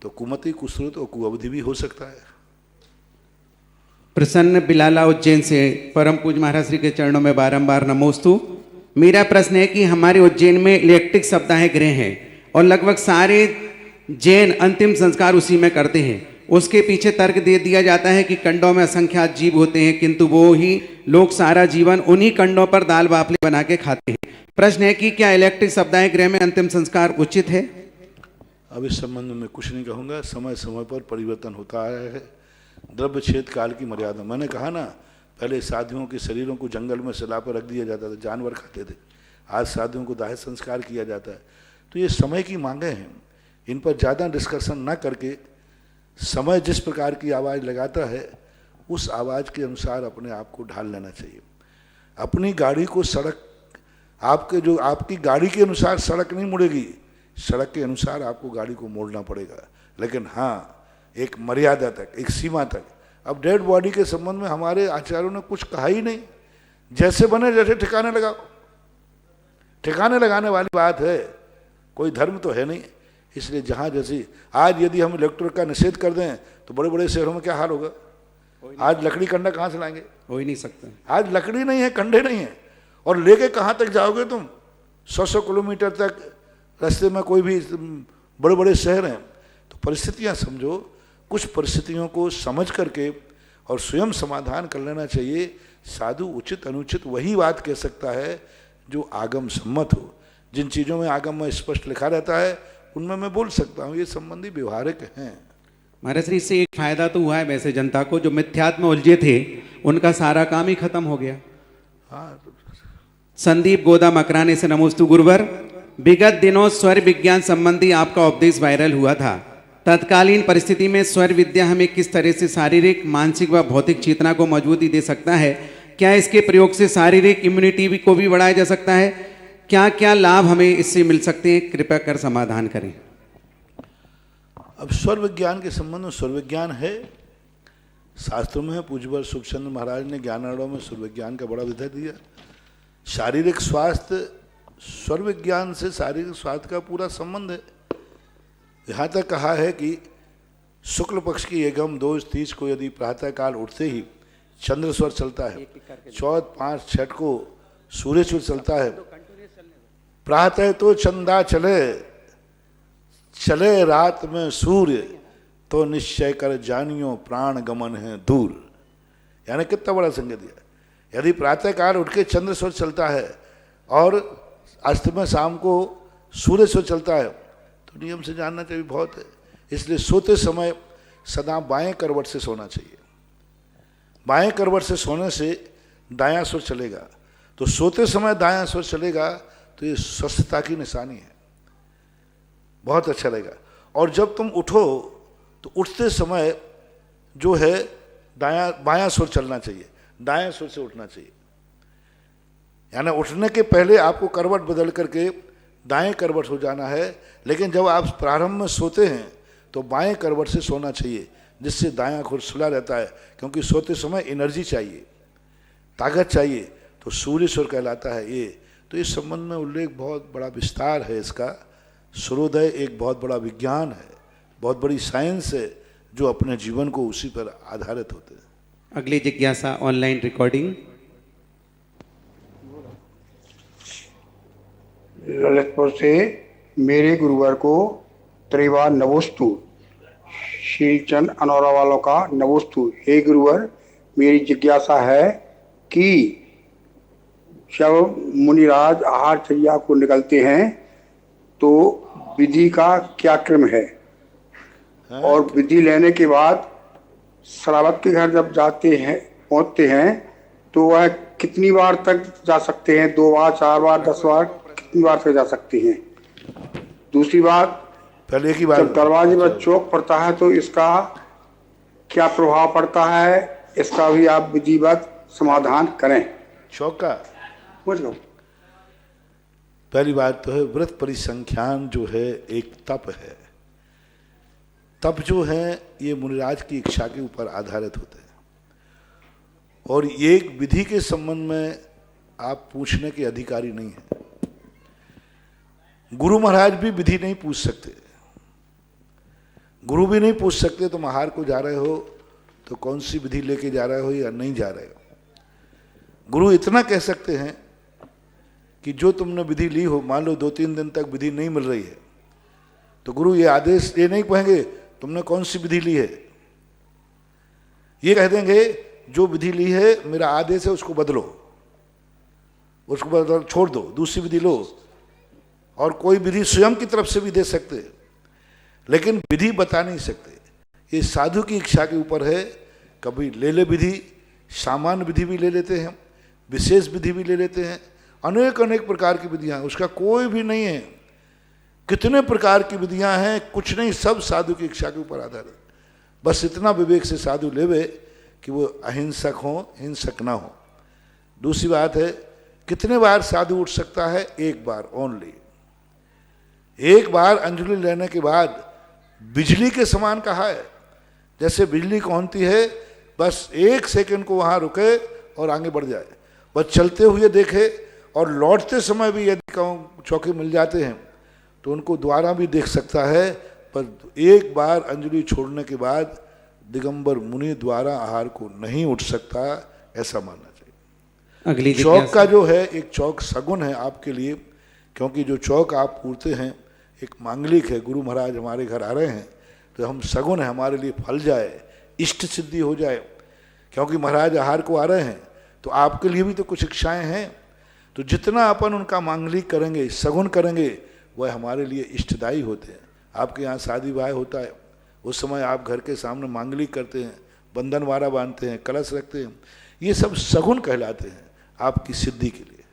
[SPEAKER 1] तो कुमति, कुश्रुत और कुअवधि भी हो सकता है।
[SPEAKER 3] प्रसन्न बिलाला उज्जैन से, परम पूज्य महाराज श्री के चरणों में बारंबार नमोस्तु। मेरा प्रश्न है कि हमारे उज्जैन में इलेक्ट्रिक सप्ताह गृह है और लगभग सारे जैन अंतिम संस्कार उसी में करते हैं। उसके पीछे तर्क दे दिया जाता है कि कंडों में असंख्यात जीव होते हैं, किंतु वो ही लोग सारा जीवन उन्हीं कंडों पर दाल बाफले बना के खाते हैं। प्रश्न है कि क्या इलेक्ट्रिक सप्ताह गृह में अंतिम संस्कार उचित है?
[SPEAKER 1] अब इस संबंध में कुछ नहीं कहूँगा। समय समय पर परिवर्तन होता आया है। द्रव्य छेद काल की मर्यादा, मैंने कहा ना, पहले साधुओं के शरीरों को जंगल में सला पर रख दिया जाता था, जानवर खाते थे। आज साधुओं को दाह संस्कार किया जाता है। तो ये समय की मांगे हैं, इन पर ज़्यादा डिस्कशन ना करके समय जिस प्रकार की आवाज़ लगाता है उस आवाज़ के अनुसार अपने आप को ढाल लेना चाहिए। अपनी गाड़ी को सड़क, आपकी गाड़ी के अनुसार सड़क नहीं मुड़ेगी, सड़क के अनुसार आपको गाड़ी को मोड़ना पड़ेगा। लेकिन हाँ, एक मर्यादा तक, एक सीमा तक। अब डेड बॉडी के संबंध में हमारे आचार्यों ने कुछ कहा ही नहीं। जैसे बने जैसे ठिकाने लगाओ, ठिकाने लगाने वाली बात है, कोई धर्म तो है नहीं। इसलिए जहाँ जैसी, आज यदि हम इलेक्ट्रिक का निषेध कर दें तो बड़े बड़े शहरों में क्या हाल होगा। आज लकड़ी कंडा कहाँ से लाएंगे?
[SPEAKER 3] हो ही नहीं सकता।
[SPEAKER 1] आज लकड़ी नहीं है, कंडे नहीं है, और लेके कहाँ तक जाओगे तुम? 100 किलोमीटर तक रास्ते में कोई भी बड़े बड़े शहर हैं। तो परिस्थितियाँ समझो, कुछ परिस्थितियों को समझ करके और स्वयं समाधान कर लेना चाहिए। साधु उचित अनुचित वही बात कह सकता है जो आगम सम्मत हो। जिन चीज़ों में आगम में स्पष्ट लिखा रहता है उनमें मैं बोल सकता हूँ, ये संबंधी व्यवहारिक हैं।
[SPEAKER 3] महाराज श्री, इससे एक फायदा तो हुआ है वैसे जनता को, जो मिथ्यात्व में उलझे थे उनका सारा काम ही खत्म हो गया।
[SPEAKER 1] हाँ,
[SPEAKER 3] संदीप गोदा मकराने से नमोस्तु गुरुवर। विगत दिनों स्वर विज्ञान संबंधी आपका उपदेश वायरल हुआ था। तत्कालीन परिस्थिति में स्वर विद्या हमें किस तरह से शारीरिक, मानसिक व भौतिक चेतना को मजबूती दे सकता है? क्या इसके प्रयोग से शारीरिक इम्यूनिटी को भी बढ़ाया जा सकता है? क्या क्या लाभ हमें इससे मिल सकते हैं? कृपया कर समाधान करें।
[SPEAKER 1] अब स्वर विज्ञान के संबंध में स्वर विज्ञान है, शास्त्रों में है। पूज्यवर सुखचंद्र महाराज ने ज्ञानार्णव में स्वर विज्ञान का बड़ा विधेय दिया। शारीरिक स्वास्थ्य, स्वर विज्ञान से शारीरिक स्वास्थ्य का पूरा संबंध है। यहाँ तक कहा है कि शुक्ल पक्ष की एगम दोष तीज को यदि प्रातःकाल उठते ही चंद्र स्वर चलता है, चौथ 5 छठ को सूर्य स्वर चलता है, प्रातः तो चंदा चले, चले रात में सूर्य, तो निश्चय कर जानियो प्राण गमन है दूर। यानी कितना बड़ा संकेत दिया। यदि प्रातःकाल उठ के चंद्र स्वर चलता है और अस्त में शाम को सूर्य स्वर चलता है, तो नियम से जानना चाहिए बहुत है। इसलिए सोते समय सदा बाएं करवट से सोना चाहिए। बाएं करवट से सोने से दायां स्वर चलेगा, तो सोते समय दायां स्वर चलेगा तो ये स्वस्थता की निशानी है, बहुत अच्छा रहेगा। और जब तुम उठो तो उठते समय जो है बायां स्वर चलना चाहिए, दाएं स्वर से उठना चाहिए। यानी उठने के पहले आपको करवट बदल करके दाएं करवट हो जाना है, लेकिन जब आप प्रारंभ में सोते हैं तो बाएं करवट से सोना चाहिए, जिससे दायां खुला रहता है। क्योंकि सोते समय एनर्जी चाहिए, ताकत चाहिए, तो सूर्य स्वर कहलाता है ये। तो इस संबंध में उल्लेख बहुत बड़ा विस्तार है इसका। सूर्योदय एक बहुत बड़ा विज्ञान है, बहुत बड़ी साइंस है, जो अपने जीवन को उसी पर आधारित होते हैं।
[SPEAKER 3] अगली जिज्ञासा ऑनलाइन रिकॉर्डिंग।
[SPEAKER 4] ललितपुर से मेरे गुरुवर को त्रिवा नमोस्तु। श्रीचंद अनौरा वालों का नमोस्तु। हे गुरुवर, मेरी जिज्ञासा है कि जब मुनिराज आहारचर्या को निकलते हैं तो विधि का क्या क्रम है? और विधि लेने के बाद श्रावक के घर जब जाते हैं, पहुंचते हैं, तो वह कितनी बार तक जा सकते हैं? 2 बार, 4 बार, 10 बार, कितनी बार तक जा सकते हैं? दूसरी बात,
[SPEAKER 1] पहले की बात,
[SPEAKER 4] जब दरवाजे पर चौक पड़ता है तो इसका क्या प्रभाव पड़ता है? इसका भी आप विधिवत समाधान करें।
[SPEAKER 1] चौक का
[SPEAKER 4] बोलो।
[SPEAKER 1] पहली बात तो है, व्रत परिसंख्यान जो है एक तप है। तप जो है ये मुनिराज की इच्छा के ऊपर आधारित होते हैं, और ये एक विधि के संबंध में आप पूछने के अधिकारी नहीं हैं। गुरु महाराज भी विधि नहीं पूछ सकते, गुरु भी नहीं पूछ सकते तुम आहार को जा रहे हो तो कौन सी विधि लेके जा रहे हो या नहीं जा रहे हो। गुरु इतना कह सकते हैं कि जो तुमने विधि ली हो, मान लो 2-3 दिन तक विधि नहीं मिल रही है, तो गुरु ये आदेश ये नहीं कहेंगे तुमने कौन सी विधि ली है। ये कह देंगे जो विधि ली है मेरा आदेश है उसको बदलो, उसको बदलो, छोड़ दो, दूसरी विधि लो। और कोई विधि स्वयं की तरफ से भी दे सकते, लेकिन विधि बता नहीं सकते। ये साधु की इच्छा के ऊपर है। कभी ले ले विधि, सामान्य विधि भी ले लेते हैं, विशेष विधि भी ले लेते हैं, अनेक अनेक प्रकार की विधियां, उसका कोई भी नहीं है। कितने प्रकार की विधियां हैं, कुछ नहीं, सब साधु की इच्छा के ऊपर आधारित। बस इतना विवेक से साधु लेवे कि वो अहिंसक हो, हिंसक ना हो। दूसरी बात है, कितने बार साधु उठ सकता है? 1 बार ओनली। 1 बार अंजलि लेने के बाद बिजली के समान कहा है, जैसे बिजली कौनती है, बस 1 सेकंड को वहां रुके और आगे बढ़ जाए। बस चलते हुए देखे और लौटते समय भी यदि कहूँ चौके मिल जाते हैं तो उनको दोबारा भी देख सकता है। पर 1 बार अंजलि छोड़ने के बाद दिगंबर मुनि द्वारा आहार को नहीं उठ सकता, ऐसा मानना चाहिए।
[SPEAKER 3] अगली
[SPEAKER 1] चौक का जो है, एक चौक सगुन है आपके लिए, क्योंकि जो चौक आप पूरते हैं एक मांगलिक है। गुरु महाराज हमारे घर आ रहे हैं तो हम सगुन है, हमारे लिए फल जाए, इष्ट सिद्धि हो जाए। क्योंकि महाराज आहार को आ रहे हैं तो आपके लिए भी तो कुछ इच्छाएं हैं, तो जितना अपन उनका मांगलिक करेंगे, सगुन करेंगे, वह हमारे लिए इष्टदायी होते हैं। आपके यहाँ शादी ब्याह होता है, उस समय आप घर के सामने मांगलिक करते हैं, बंधन वारा बांधते हैं, कलश रखते हैं, ये सब सगुन कहलाते हैं आपकी सिद्धि के लिए।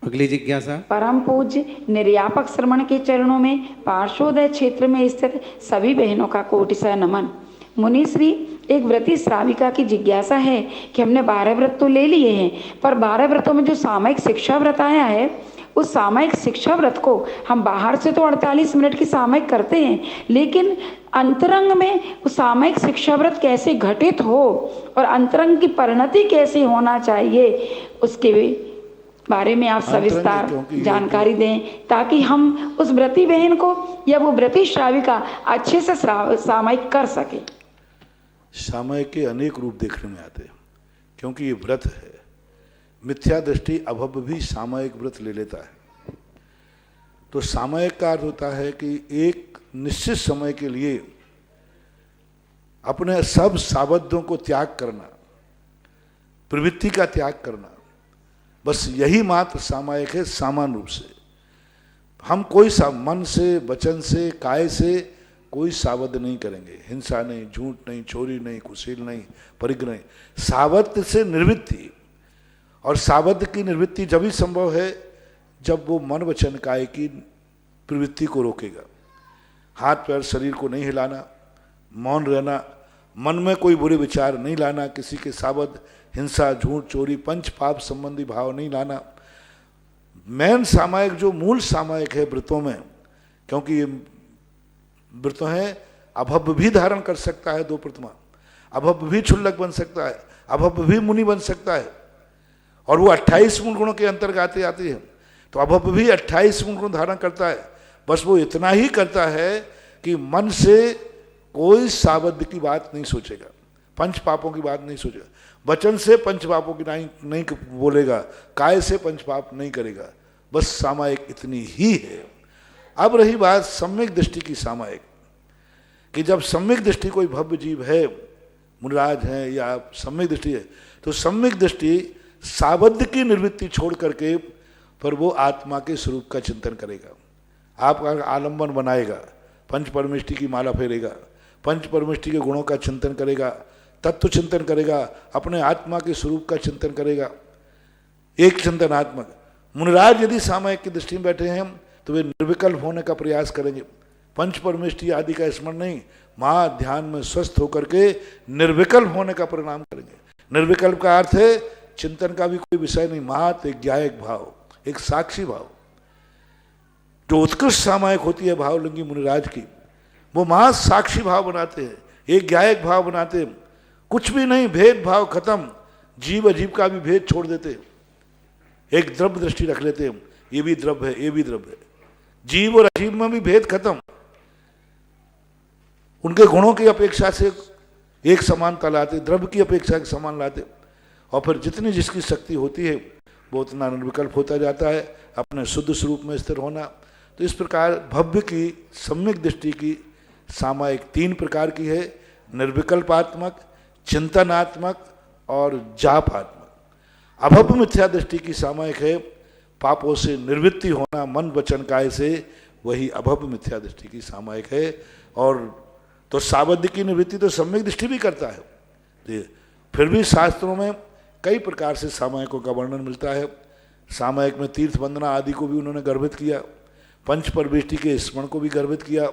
[SPEAKER 3] अगली जिज्ञासा।
[SPEAKER 5] परम पूज्य निर्यापक श्रमण के चरणों में पार्श्वोदय क्षेत्र में स्थित सभी बहनों का कोटिशः नमन। मुनिश्री, एक व्रती श्राविका की जिज्ञासा है कि हमने 12 व्रत तो ले लिए हैं, पर 12 व्रतों में जो सामयिक शिक्षा व्रत आया है, उस सामयिक शिक्षा व्रत को हम बाहर से तो 48 मिनट की सामयिक करते हैं, लेकिन अंतरंग में उस सामयिक शिक्षा व्रत कैसे घटित हो और अंतरंग की परिणति कैसे होना चाहिए, उसके बारे में आप सविस्तार जानकारी दें, ताकि हम उस व्रती बहन को या वो व्रती श्राविका अच्छे से सामयिक कर सके।
[SPEAKER 1] सामयिक के अनेक रूप देखने में आते हैं, क्योंकि ये व्रत है। मिथ्या दृष्टि अभव भी सामयिक व्रत ले लेता है। तो सामयिक का अर्थ होता है कि एक निश्चित समय के लिए अपने सब सावध्यों को त्याग करना, प्रवृत्ति का त्याग करना, बस यही मात्र सामयिक है। सामान्य रूप से हम कोई मन से, वचन से, काय से कोई सावध नहीं करेंगे। हिंसा नहीं, झूठ नहीं, चोरी नहीं, कुशील नहीं, परिग्रह नहीं, सावध से निवृत्ति। और सावध की निवृत्ति जब ही संभव है जब वो मन वचन काय की प्रवृत्ति को रोकेगा। हाथ पैर शरीर को नहीं हिलाना, मौन रहना, मन में कोई बुरे विचार नहीं लाना, किसी के सावध हिंसा, झूठ, चोरी, पंच पाप संबंधी भाव नहीं लाना। मैन सामायिक जो मूल सामायिक है व्रतों में, क्योंकि ये व्रतों है, अभव भी धारण कर सकता है 2 प्रतिमा, अभव भी क्षुल्लक बन सकता है, अभव भी मुनि बन सकता है, और वो 28 मूल गुणों के अंतर्गत आती है। तो अभव भी 28 मूल गुण धारण करता है। बस वो इतना ही करता है कि मन से कोई सावध की बात नहीं सोचेगा, पंच पापों की बात नहीं सोचेगा, वचन से पंच पापों की नहीं बोलेगा, काय से पंच पाप नहीं करेगा। बस सामायिक इतनी ही है। अब रही बात सम्यक दृष्टि की सामायिक, कि जब सम्यक दृष्टि कोई भव्य जीव है, मुनिराज है या सम्यक दृष्टि है, तो सम्यक दृष्टि सावध की निवृत्ति छोड़ करके पर वो आत्मा के स्वरूप का चिंतन करेगा, आपका आलंबन बनाएगा, पंच परमेष्टि की माला फेरेगा, पंच परमेष्टि के गुणों का चिंतन करेगा, तत्व चिंतन करेगा, अपने आत्मा के स्वरूप का चिंतन करेगा, एक चिंतनात्मक। मुनिराज यदि सामयिक की दृष्टि में बैठे हैं तो वे निर्विकल्प होने का प्रयास करेंगे, पंच परमेष्टि आदि का स्मरण नहीं, महा ध्यान में स्वस्थ होकर के निर्विकल्प होने का परिणाम करेंगे। निर्विकल्प का अर्थ है चिंतन का भी कोई विषय नहीं, मात्र एक ज्ञायक भाव, एक साक्षी भाव। जो उत्कृष्ट सामायिक होती है भावलिंगी मुनिराज की, वो महा साक्षी भाव बनाते हैं, एक ज्ञायक भाव बनाते हैं, कुछ भी नहीं, भेद भाव खत्म, जीव अजीव का भी भेद छोड़ देते हैं, एक द्रव्य दृष्टि रख लेते हैं, ये भी द्रव्य है, ये भी द्रव्य है, जीव और अजीव में भी भेद खत्म। उनके गुणों की अपेक्षा से एक समानता लाते, द्रव्य की अपेक्षा एक समान लाते, और फिर जितनी जिसकी शक्ति होती है वो उतना निर्विकल्प होता जाता है, अपने शुद्ध स्वरूप में स्थिर होना। तो इस प्रकार भव्य की सम्यक दृष्टि की सामायिक 3 प्रकार की है, निर्विकल्पात्मक, चिंतनात्मक और जापात्मक। अभव्य मिथ्या दृष्टि की सामायिक है पापों से निवृत्ति होना मन वचन काय से, वही अभव्य मिथ्या दृष्टि की सामायिक है। और तो सावध्य की निवृत्ति तो सम्यक दृष्टि भी करता है। फिर भी शास्त्रों में कई प्रकार से सामायिकों का वर्णन मिलता है। सामायिक में तीर्थ वंदना आदि को भी उन्होंने गर्भित किया, पंच परमेष्टि के स्मरण को भी गर्भित किया,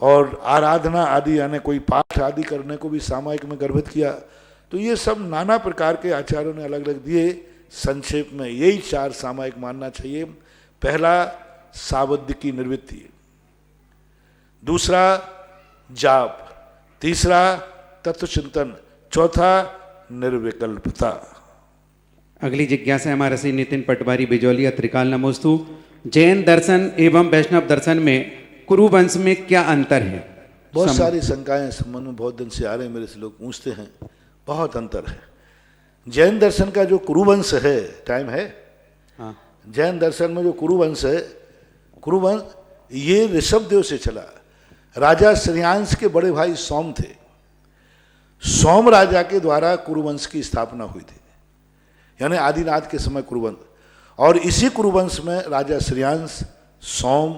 [SPEAKER 1] और आराधना आदि यानी कोई पाठ आदि करने को भी सामायिक में गर्भित किया। तो ये सब नाना प्रकार के आचार्यों ने अलग अलग दिए। संक्षेप में यही 4 सामायिक मानना चाहिए। पहला सावध्य की निवृत्ति, दूसरा जाप, तीसरा तत्व चिंतन, चौथा निर्विकल्पता।
[SPEAKER 3] अगली जिज्ञासा हमारे श्री नितिन पटवारी बिजौलिया त्रिकाल नमोस्तु। जैन दर्शन एवं वैष्णव दर्शन में कुरु वंश में क्या अंतर है?
[SPEAKER 1] बहुत सारी शंकाएं इस संबंध में बहुत दिन से आ रहे हैं, मेरे से लोग पूछते हैं। बहुत अंतर है। जैन दर्शन का जो कुरुवंश है, टाइम है,
[SPEAKER 3] हाँ,
[SPEAKER 1] जैन दर्शन में जो कुरुवंश है, कुरुवंश ये ऋषभदेव से चला। राजा श्रेयांश के बड़े भाई सोम थे। सोम राजा के द्वारा कुरुवंश की स्थापना हुई थी, यानी आदिनाथ के समय कुरुवंश। और इसी कुरुवंश में राजा श्रेयांश, सोम,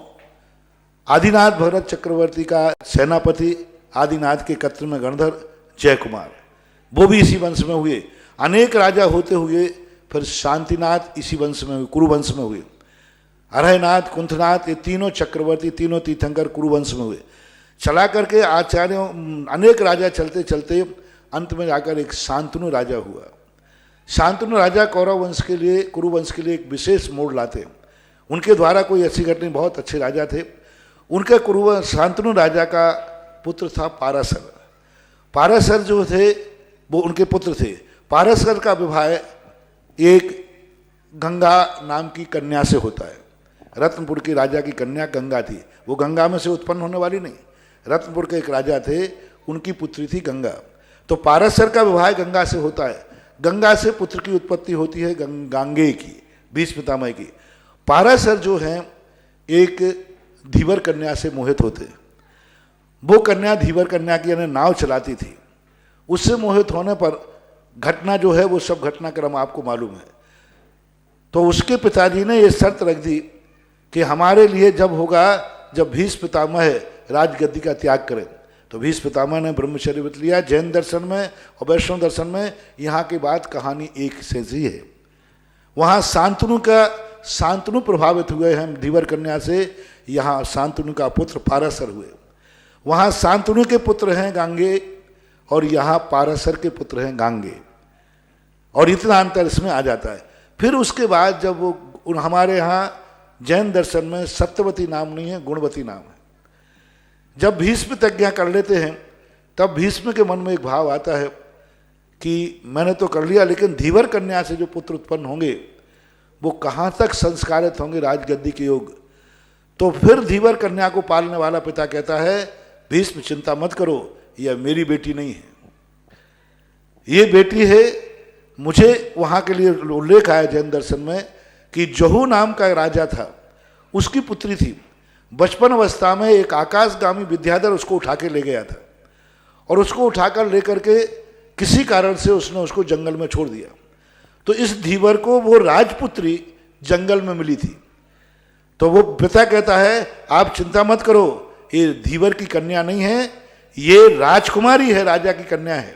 [SPEAKER 1] आदिनाथ भरत चक्रवर्ती का सेनापति, आदिनाथ के कत्र में गणधर जय कुमार, वो भी इसी वंश में हुए। अनेक राजा होते हुए फिर शांतिनाथ इसी वंश में हुए, कुरुवंश में हुए। अरहनाथ, कुंथनाथ, ये तीनों चक्रवर्ती, तीनों तीर्थंकर कुरुवंश में हुए। चला करके आचार्यों अनेक राजा चलते चलते अंत में जाकर एक शांतनु राजा हुआ। शांतनु राजा कौरव वंश के लिए, कुरुवंश के लिए एक विशेष मोड़ लाते। उनके द्वारा कोई अच्छी घटना, बहुत अच्छे राजा थे। उनके कुरुवंश शांतनु राजा का पुत्र था पाराशर। पाराशर जो थे वो उनके पुत्र थे। पाराशर का विवाह एक गंगा नाम की कन्या से होता है। रत्नपुर की राजा की कन्या गंगा थी। वो गंगा में से उत्पन्न होने वाली नहीं, रत्नपुर के एक राजा थे, उनकी पुत्री थी गंगा। तो पाराशर का विवाह गंगा से होता है। गंगा से पुत्र की उत्पत्ति होती है गांगे की, बीस पितामह की। पाराशर जो हैं एक धीवर कन्या से मोहित होते। वो कन्या धीवर कन्या की यानी नाव चलाती थी। उससे मोहित होने पर घटना जो है वो सब घटनाक्रम आपको मालूम है। तो उसके पिताजी ने ये शर्त रख दी कि हमारे लिए जब होगा, जब भीष्म पितामह राजगद्दी का त्याग करें। तो भीष्म पितामह ने ब्रह्मचर्य व्रत लिया। जैन दर्शन में और वैष्णव दर्शन में यहाँ की बात कहानी एक से ही है। वहाँ शांतनु प्रभावित हुए हैं धीवर कन्या से। यहाँ शांतनु का पुत्र पाराशर हुए। वहाँ शांतनु के पुत्र हैं गांगे और यहाँ पाराशर के पुत्र हैं गांगे। और इतना अंतर इसमें आ जाता है। फिर उसके बाद जब वो हमारे यहाँ जैन दर्शन में सत्यवती नाम नहीं है, गुणवती नाम है। जब भीष्म प्रतिज्ञा कर लेते हैं तब भीष्म के मन में एक भाव आता है कि मैंने तो कर लिया, लेकिन धीवर कन्या से जो पुत्र उत्पन्न होंगे वो कहाँ तक संस्कारित होंगे राजगद्दी के योग। तो फिर धीवर कन्या को पालने वाला पिता कहता है, भीष्म चिंता मत करो, यह मेरी बेटी नहीं है, ये बेटी है। मुझे वहाँ के लिए उल्लेख आया जैन दर्शन में कि जहू नाम का राजा था, उसकी पुत्री थी। बचपन अवस्था में एक आकाशगामी विद्याधर उसको उठा के ले गया था और उसको उठाकर लेकर के किसी कारण से उसने उसको जंगल में छोड़ दिया। तो इस धीवर को वो राजपुत्री जंगल में मिली थी। तो वो पिता कहता है आप चिंता मत करो, ये धीवर की कन्या नहीं है, ये राजकुमारी है, राजा की कन्या है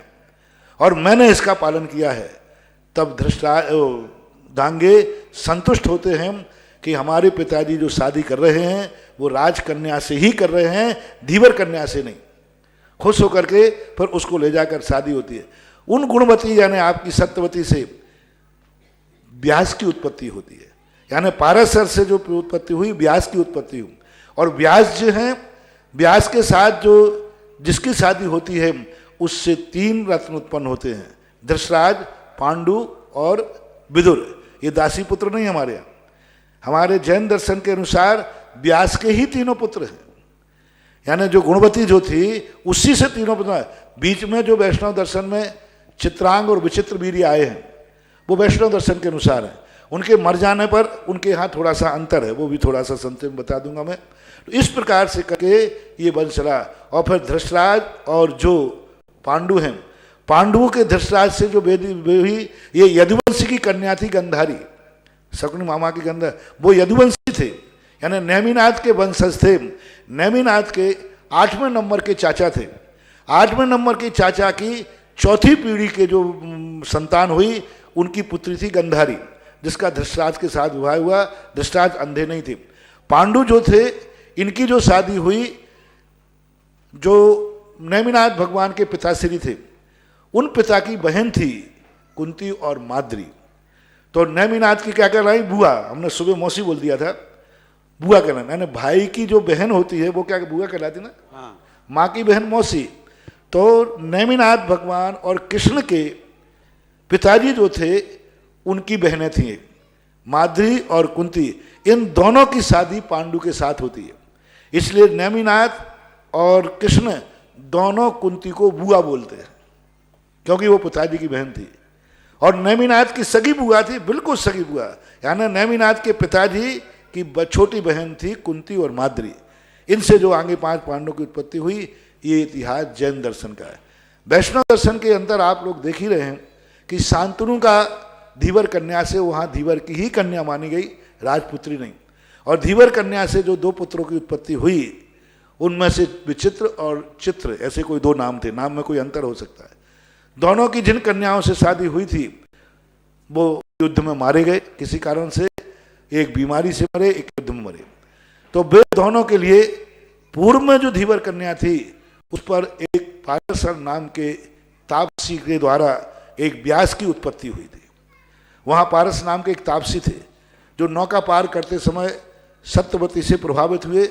[SPEAKER 1] और मैंने इसका पालन किया है। तब गांगे संतुष्ट होते हैं कि हमारे पिताजी जो शादी कर रहे हैं वो राजकन्या से ही कर रहे हैं, धीवर कन्या से नहीं। खुश होकर के फिर उसको ले जाकर शादी होती है। उन गुणवती यानी आपकी सत्यवती से व्यास की उत्पत्ति होती है। यानी पाराशर से जो उत्पत्ति हुई व्यास की उत्पत्ति हुई। और व्यास जो हैं, व्यास के साथ जो जिसकी शादी होती है उससे 3 रत्न उत्पन्न होते हैं, धृतराज, पांडु और विदुर। ये दासी पुत्र नहीं हमारे यहाँ। हमारे जैन दर्शन के अनुसार व्यास के ही 3 पुत्र हैं। यानी जो गुणवती जो थी उसी से 3 पुत्र। बीच में जो वैष्णव दर्शन में चित्रांग और विचित्र वीर्य आए हैं वो वैष्णव दर्शन के अनुसार हैं। उनके मर जाने पर उनके यहाँ थोड़ा सा अंतर है, वो भी थोड़ा सा संक्षेप में बता दूंगा मैं। तो इस प्रकार से करके ये वंश चला। और फिर धृतराज और जो पांडु हैं, पांडवों के धृतराज से जो हुई ये यदुवंशी की कन्या थी गंधारी, शकुनी मामा की गंधा, वो यदुवंशी थे यानी नेमिनाथ के वंशज थे। नेमिनाथ के 8वें नंबर के चाचा थे। 8वें नंबर के चाचा की 4थी पीढ़ी के जो संतान हुई उनकी पुत्री थी गंधारी, जिसका धृतराज के साथ विवाह हुआ। धृतराज अंधे नहीं थे। पांडु जो थे इनकी जो शादी हुई जो नेमिनाथ भगवान के पिताश्री थे उन पिता की बहन थी कुंती और माद्री। तो नेमिनाथ की क्या कहलाई? बुआ। हमने सुबह मौसी बोल दिया था, बुआ कहलाना। यानी भाई की जो बहन होती है वो क्या बुआ कहलाती ना, हाँ। माँ की बहन मौसी। तो नेमिनाथ भगवान और कृष्ण के पिताजी जो थे उनकी बहनें थी माद्री और कुंती। इन दोनों की शादी पांडु के साथ होती है। इसलिए नेमिनाथ और कृष्ण दोनों कुंती को बुआ बोलते हैं, क्योंकि वो पिताजी की बहन थी। और नेमिनाथ की सगी बुआ थी, बिल्कुल सगी बुआ, यानी नेमिनाथ के पिताजी की छोटी बहन थी कुंती और माद्री। इनसे जो आगे 5 पांडवों की उत्पत्ति हुई, ये इतिहास जैन दर्शन का है। वैष्णव दर्शन के अंदर आप लोग देख ही रहे हैं कि शांतनु का धीवर कन्या से, वहाँ धीवर की ही कन्या मानी गई, राजपुत्री नहीं। और धीवर कन्या से जो 2 पुत्रों की उत्पत्ति हुई, उनमें से विचित्र और चित्र, ऐसे कोई 2 नाम थे, नाम में कोई अंतर हो सकता है। दोनों की जिन कन्याओं से शादी हुई थी वो युद्ध में मारे गए किसी कारण से, एक बीमारी से मरे, एक युद्ध में मरे। तो वे दोनों के लिए पूर्व में जो धीवर कन्या थी उस पर एक पारसर नाम के तापसी के द्वारा एक व्यास की उत्पत्ति हुई थी। वहाँ पारस नाम के एक तापसी थे जो नौका पार करते समय सत्यवती से प्रभावित हुए,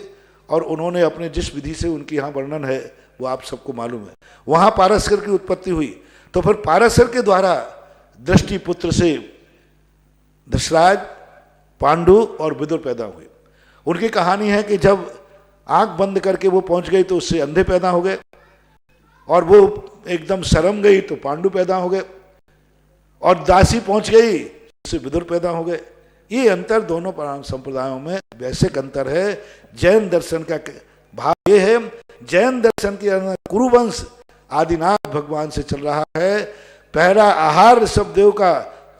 [SPEAKER 1] और उन्होंने अपने जिस विधि से, उनकी यहाँ वर्णन है वो आप सबको मालूम है, वहाँ पारस्कर की उत्पत्ति हुई। तो फिर पारस्कर के द्वारा दृष्टि पुत्र से दशराज, पांडु और विदुर पैदा हुए। उनकी कहानी है कि जब आंख बंद करके वो पहुंच गई तो उससे अंधे पैदा हो गए, और वो एकदम शर्म गई तो पांडु पैदा हो गए, और दासी पहुंच गई उससे विदुर पैदा हो गए। ये अंतर दोनों संप्रदायों में वैश्विक अंतर है। जैन दर्शन का भाव ये है, जैन दर्शन के अंदर कुरुवंश आदिनाथ भगवान से चल रहा है। पहला आहार ऋषभदेव का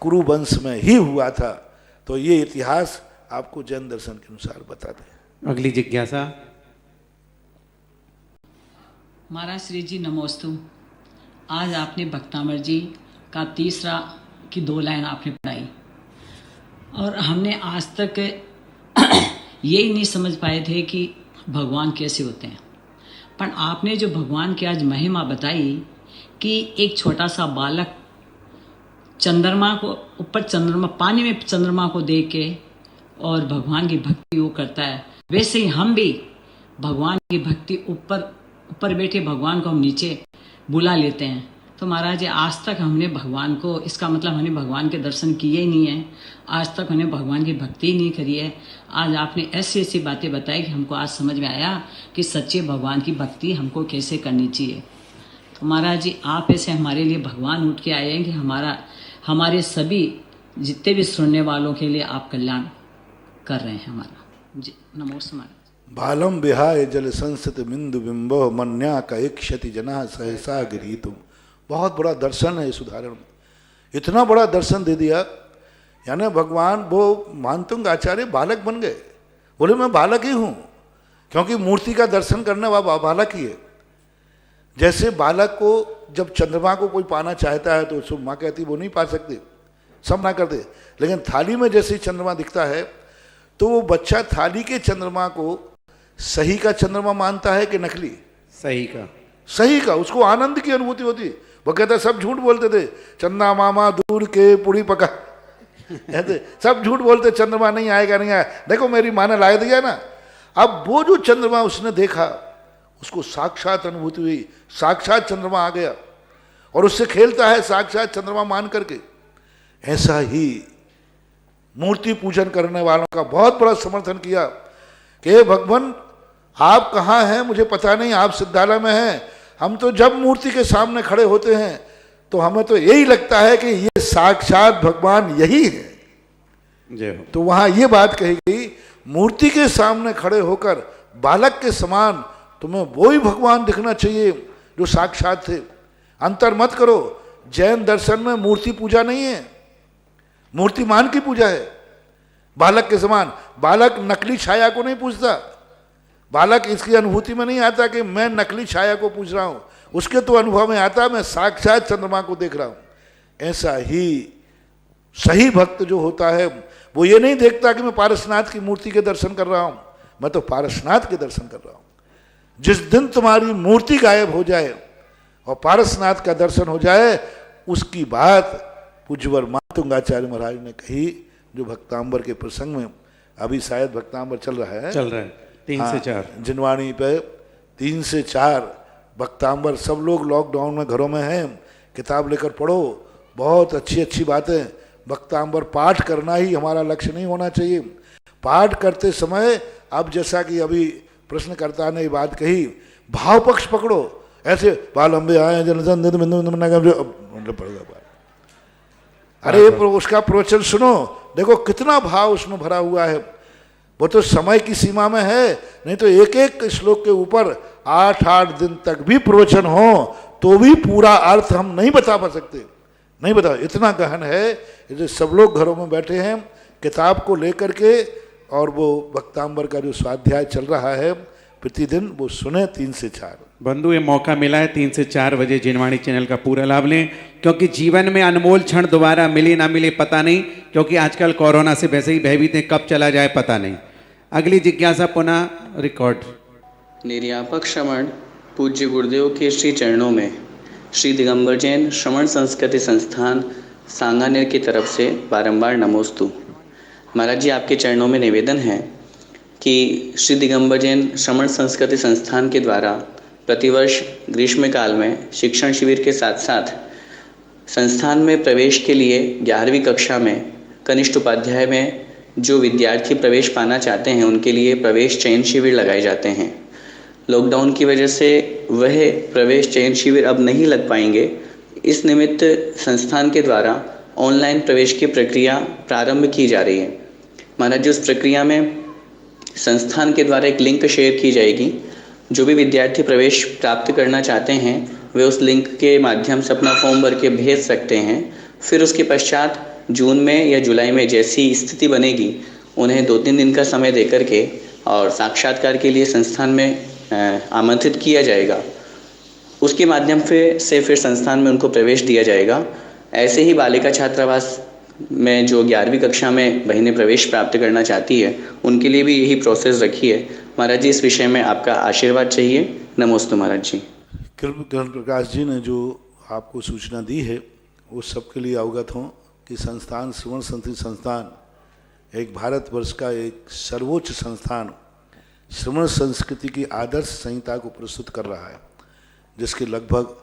[SPEAKER 1] कुरुवंश में ही हुआ था। तो ये इतिहास आपको जैन दर्शन के अनुसार बता दें।
[SPEAKER 3] अगली जिज्ञासा।
[SPEAKER 6] महाराज श्री जी नमोस्तु। आज आपने भक्तामर जी का तीसरा की 2 लाइन आपने पढ़ाई, और हमने आज तक यही नहीं समझ पाए थे कि भगवान कैसे होते हैं। पर आपने जो भगवान की आज महिमा बताई कि एक छोटा सा बालक चंद्रमा को ऊपर, चंद्रमा पानी में चंद्रमा को देख के और भगवान की भक्ति वो करता है, वैसे ही हम भी भगवान की भक्ति ऊपर बैठे भगवान को हम नीचे बुला लेते हैं। तो महाराज जी आज तक हमने भगवान को, इसका मतलब हमने भगवान के दर्शन किए ही नहीं है, आज तक हमने भगवान की भक्ति ही नहीं करी है। आज आपने ऐसी ऐसी बातें बताई कि हमको आज समझ में आया कि सच्चे भगवान की भक्ति हमको कैसे करनी चाहिए। तो महाराज जी आप ऐसे हमारे लिए भगवान उठ के आए हैं कि हमारे सभी जितने भी सुनने वालों के लिए आप कल्याण कर रहे हैं हमारा। जी नमोस्तु महाराज।
[SPEAKER 1] बालम विहाय जल संस्थित बिंदु बिंबो मन्या का एक क्षति जना सहसा गिरी तुम। बहुत बड़ा दर्शन है इस उदाहरण में, इतना बड़ा दर्शन दे दिया। यानी भगवान वो मानतुंग आचार्य बालक बन गए, बोले मैं बालक ही हूँ, क्योंकि मूर्ति का दर्शन करने वाला बालक ही है। जैसे बालक को जब चंद्रमा को कोई पाना चाहता है तो उसको माँ कहती वो नहीं पा सकते, सब ना करते, लेकिन थाली में जैसे ही चंद्रमा दिखता है तो वो बच्चा थाली के चंद्रमा को सही का चंद्रमा मानता है कि नकली?
[SPEAKER 3] सही का।
[SPEAKER 1] सही का। उसको आनंद की अनुभूति होती। वो कहता सब झूठ बोलते थे, चंदा मामा दूर के पूरी पका कहते सब झूठ बोलते, चंद्रमा नहीं आएगा नहीं आया, देखो मेरी माँ ने ला दिया ना। अब वो जो चंद्रमा उसने देखा उसको साक्षात अनुभूति हुई, साक्षात चंद्रमा आ गया और उससे खेलता है साक्षात चंद्रमा मान करके। ऐसा ही मूर्ति पूजन करने वालों का बहुत बड़ा समर्थन किया कि भगवान आप कहाँ हैं मुझे पता नहीं, आप सिद्धालय में हैं। हम तो जब मूर्ति के सामने खड़े होते हैं तो हमें तो यही लगता है कि ये साक्षात भगवान यही है।
[SPEAKER 3] जय हो।
[SPEAKER 1] तो वहाँ ये बात कही गई, मूर्ति के सामने खड़े होकर बालक के समान तुम्हें वही भगवान दिखना चाहिए जो साक्षात थे। अंतर मत करो, जैन दर्शन में मूर्ति पूजा नहीं है, मूर्तिमान की पूजा है। बालक के समान, बालक नकली छाया को नहीं पूजता, बालक इसकी अनुभूति में नहीं आता कि मैं नकली छाया को पूज रहा हूं, उसके तो अनुभव में आता मैं साक्षात चंद्रमा को देख रहा हूं। ऐसा ही सही भक्त जो होता है वो ये नहीं देखता कि मैं पारसनाथ की मूर्ति के दर्शन कर रहा हूं, मैं तो पारसनाथ के दर्शन कर रहा हूं। जिस दिन तुम्हारी मूर्ति गायब हो जाए और पारसनाथ का दर्शन हो जाए, उसकी बात पूज्यवर मातुंगाचार्य महाराज ने कही, जो भक्तांबर के प्रसंग में अभी शायद भक्तांबर चल रहा है
[SPEAKER 3] 3 से 4
[SPEAKER 1] जिनवाणी पे 3 से 4 भक्तांबर। सब लोग लॉकडाउन में घरों में हैं, किताब लेकर पढ़ो, बहुत अच्छी अच्छी बातें। भक्तांबर पाठ करना ही हमारा लक्ष्य नहीं होना चाहिए। पाठ करते समय अब जैसा कि अभी प्रश्नकर्ता ने बात कही, भाव पक्ष पकड़ो, ऐसे बाल लंबे आए मतलब पड़ेगा। अरे उसका प्रवचन सुनो, देखो कितना भाव उसमें भरा हुआ है। वो तो समय की सीमा में है, नहीं तो एक एक श्लोक के ऊपर 8-8 दिन तक भी प्रवचन हो तो भी पूरा अर्थ हम नहीं बता सकते, नहीं बता, इतना गहन है। जो सब लोग घरों में बैठे हैं किताब को लेकर के, और वो भक्तांबर का जो स्वाध्याय चल रहा है प्रतिदिन वो सुने 3 से 4।
[SPEAKER 3] बंधु, ये मौका मिला है 3 से 4 बजे जिनवाणी चैनल का पूरा लाभ लें, क्योंकि जीवन में अनमोल क्षण दोबारा मिले ना मिले पता नहीं, क्योंकि आजकल कोरोना से वैसे ही भयभीत है, कब चला जाए पता नहीं। अगली जिज्ञासा पुनः रिकॉर्ड।
[SPEAKER 7] निर्यापक श्रवण पूज्य गुरुदेव के श्री चरणों में श्री दिगंबर जैन श्रवण संस्कृति संस्थान सांगानेर की तरफ से बारंबार नमोस्तु। महाराज जी, आपके चरणों में निवेदन है कि श्री दिगंबर जैन श्रवण संस्कृति संस्थान के द्वारा प्रतिवर्ष ग्रीष्मकाल में शिक्षण शिविर के साथ साथ संस्थान में प्रवेश के लिए 11वीं कक्षा में कनिष्ठ उपाध्याय में जो विद्यार्थी प्रवेश पाना चाहते हैं उनके लिए प्रवेश चयन शिविर लगाए जाते हैं। लॉकडाउन की वजह से वह प्रवेश चयन शिविर अब नहीं लग पाएंगे। इस निमित्त संस्थान के द्वारा ऑनलाइन प्रवेश की प्रक्रिया प्रारंभ की जा रही है। महाराज जी, उस प्रक्रिया में संस्थान के द्वारा एक लिंक शेयर की जाएगी। जो भी विद्यार्थी प्रवेश प्राप्त करना चाहते हैं वे उस लिंक के माध्यम से अपना फॉर्म भर के भेज सकते हैं। फिर उसके पश्चात जून में या जुलाई में जैसी स्थिति बनेगी उन्हें 2-3 दिन का समय देकर के और साक्षात्कार के लिए संस्थान में आमंत्रित किया जाएगा। उसके माध्यम से फिर संस्थान में उनको प्रवेश दिया जाएगा। ऐसे ही बालिका छात्रावास में जो 11वीं कक्षा में बहनें प्रवेश प्राप्त करना चाहती है उनके लिए भी यही प्रोसेस रखी है। महाराज जी, इस विषय में आपका आशीर्वाद चाहिए। नमोस्तु महाराज जी।
[SPEAKER 1] किरण प्रकाश जी ने जो आपको सूचना दी है वो सबके लिए अवगत हों कि संस्थान श्रवण संस्कृति संस्थान एक भारतवर्ष का एक सर्वोच्च संस्थान श्रवण संस्कृति की आदर्श संहिता को प्रस्तुत कर रहा है, जिसके लगभग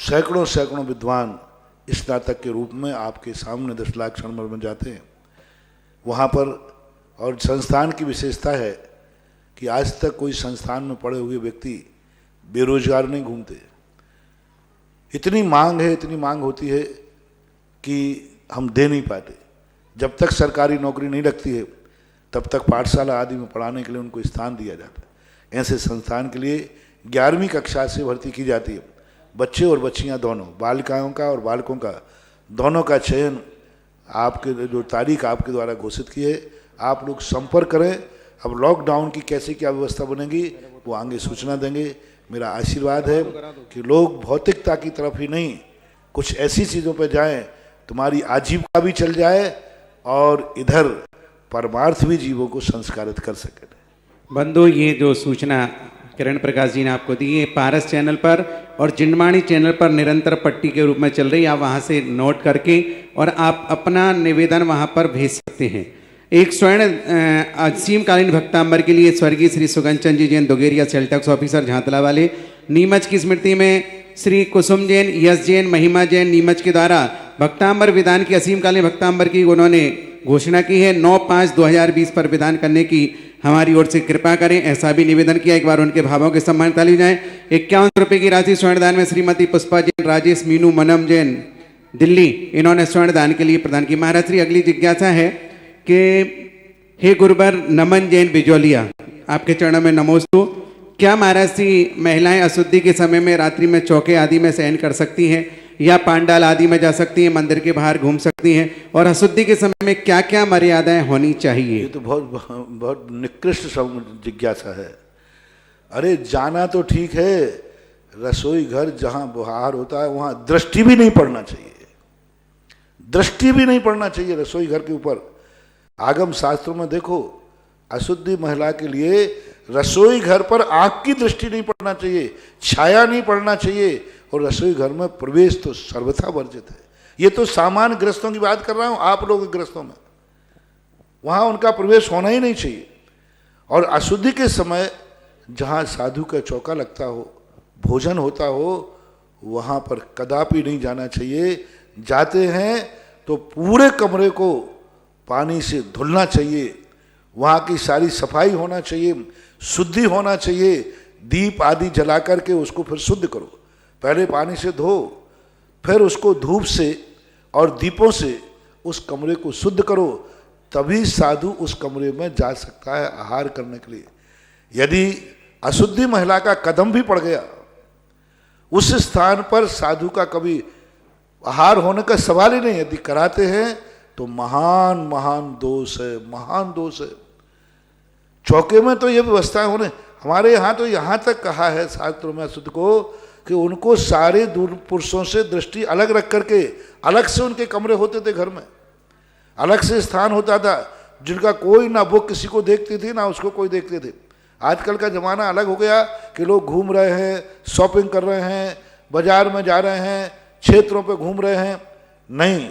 [SPEAKER 1] सैकड़ों विद्वान स्नातक के रूप में आपके सामने 10 लाख क्षण में जाते हैं वहाँ पर। और संस्थान की विशेषता है कि आज तक कोई संस्थान में पढ़े हुए व्यक्ति बेरोजगार नहीं घूमते। इतनी मांग है, इतनी मांग होती है कि हम दे नहीं पाते। जब तक सरकारी नौकरी नहीं लगती है तब तक पाठशाला आदि में पढ़ाने के लिए उनको स्थान दिया जाता है। ऐसे संस्थान के लिए 11वीं कक्षा से भर्ती की जाती है। बच्चे और बच्चियां दोनों, बालिकाओं का और बालकों का दोनों का चयन आपके जो तारीख आपके द्वारा घोषित की है, आप लोग संपर्क करें। अब लॉकडाउन की कैसे क्या व्यवस्था बनेगी वो आगे सूचना देंगे। मेरा आशीर्वाद है कि लोग भौतिकता की तरफ ही नहीं कुछ ऐसी चीज़ों पर जाएं, तुम्हारी आजीविका भी चल जाए और इधर परमार्थ भी जीवों को संस्कारित कर सके।
[SPEAKER 3] बंधु, ये जो सूचना किरण प्रकाश जी ने आपको दी है पारस चैनल पर और जिनवाणी चैनल पर निरंतर पट्टी के रूप में चल रही है। आप वहाँ से नोट करके और आप अपना निवेदन वहाँ पर भेज सकते हैं। एक स्वर्ण असीमकालीन भक्तांबर के लिए स्वर्गीय Shri Suganchan ji Jain Dogeria sales tax officer Jhantla वाले नीमच की स्मृति में श्री कुसुम जैन, यश जैन, महिमा जैन नीमच के द्वारा भक्तांबर विधान की असीमकालीन भक्तांबर की उन्होंने घोषणा की है। 9/5/2020 पर विधान करने की हमारी ओर से कृपा करें, ऐसा भी निवेदन किया। एक बार उनके भावों के सम्मान ताली जाए। 51 रुपये की राशि स्वर्णदान में श्रीमती पुष्पा जैन, राजेश मीनू, मनम जैन दिल्ली, इन्होंने स्वर्णदान के लिए प्रदान की। महाराज श्री, अगली जिज्ञासा है कि हे गुरुवर नमन जैन बिजौलिया, आपके चरणों में नमोस्तु। क्या महाराज श्री महिलाएं अशुद्धि के समय में रात्रि में चौके आदि में शयन कर सकती हैं या पांडाल आदि में जा सकती हैं, मंदिर के बाहर घूम सकती हैं, और अशुद्धि के समय में क्या क्या मर्यादाएं होनी चाहिए?
[SPEAKER 1] ये तो बहुत निकृष्ट जिज्ञासा है। अरे जाना तो ठीक है, रसोई घर जहाँ बाहर होता है वहाँ दृष्टि भी नहीं पड़ना चाहिए, दृष्टि भी नहीं पड़ना चाहिए रसोई घर के ऊपर। आगम शास्त्रों में देखो, अशुद्धि महिला के लिए रसोई घर पर आंख की दृष्टि नहीं पड़ना चाहिए, छाया नहीं पड़ना चाहिए, और रसोई घर में प्रवेश तो सर्वथा वर्जित है। ये तो सामान्य ग्रस्तों की बात कर रहा हूँ, आप लोग ग्रस्तों में वहाँ उनका प्रवेश होना ही नहीं चाहिए। और अशुद्धि के समय जहाँ साधु का चौका लगता हो, भोजन होता हो, वहाँ पर कदापि नहीं जाना चाहिए। जाते हैं तो पूरे कमरे को पानी से धुलना चाहिए, वहाँ की सारी सफाई होना चाहिए, शुद्धि होना चाहिए, दीप आदि जला करके उसको फिर शुद्ध करो। पहले पानी से धो, फिर उसको धूप से और दीपों से उस कमरे को शुद्ध करो, तभी साधु उस कमरे में जा सकता है आहार करने के लिए। यदि अशुद्धि महिला का कदम भी पड़ गया, उस स्थान पर साधु का कभी आहार होने का सवाल ही नहीं। यदि कराते हैं तो महान महान दोष है, महान दोष है। चौके में तो ये व्यवस्था होने, हमारे यहाँ तो यहाँ तक कहा है शास्त्रों में अशुद्ध को कि उनको सारे दूर पुरुषों से दृष्टि अलग रख करके अलग से उनके कमरे होते थे, घर में अलग से स्थान होता था, जिनका कोई ना वो किसी को देखती थी ना उसको कोई देखते थे। आजकल का ज़माना अलग हो गया कि लोग घूम रहे हैं, शॉपिंग कर रहे हैं, बाजार में जा रहे हैं, क्षेत्रों पे घूम रहे हैं। नहीं,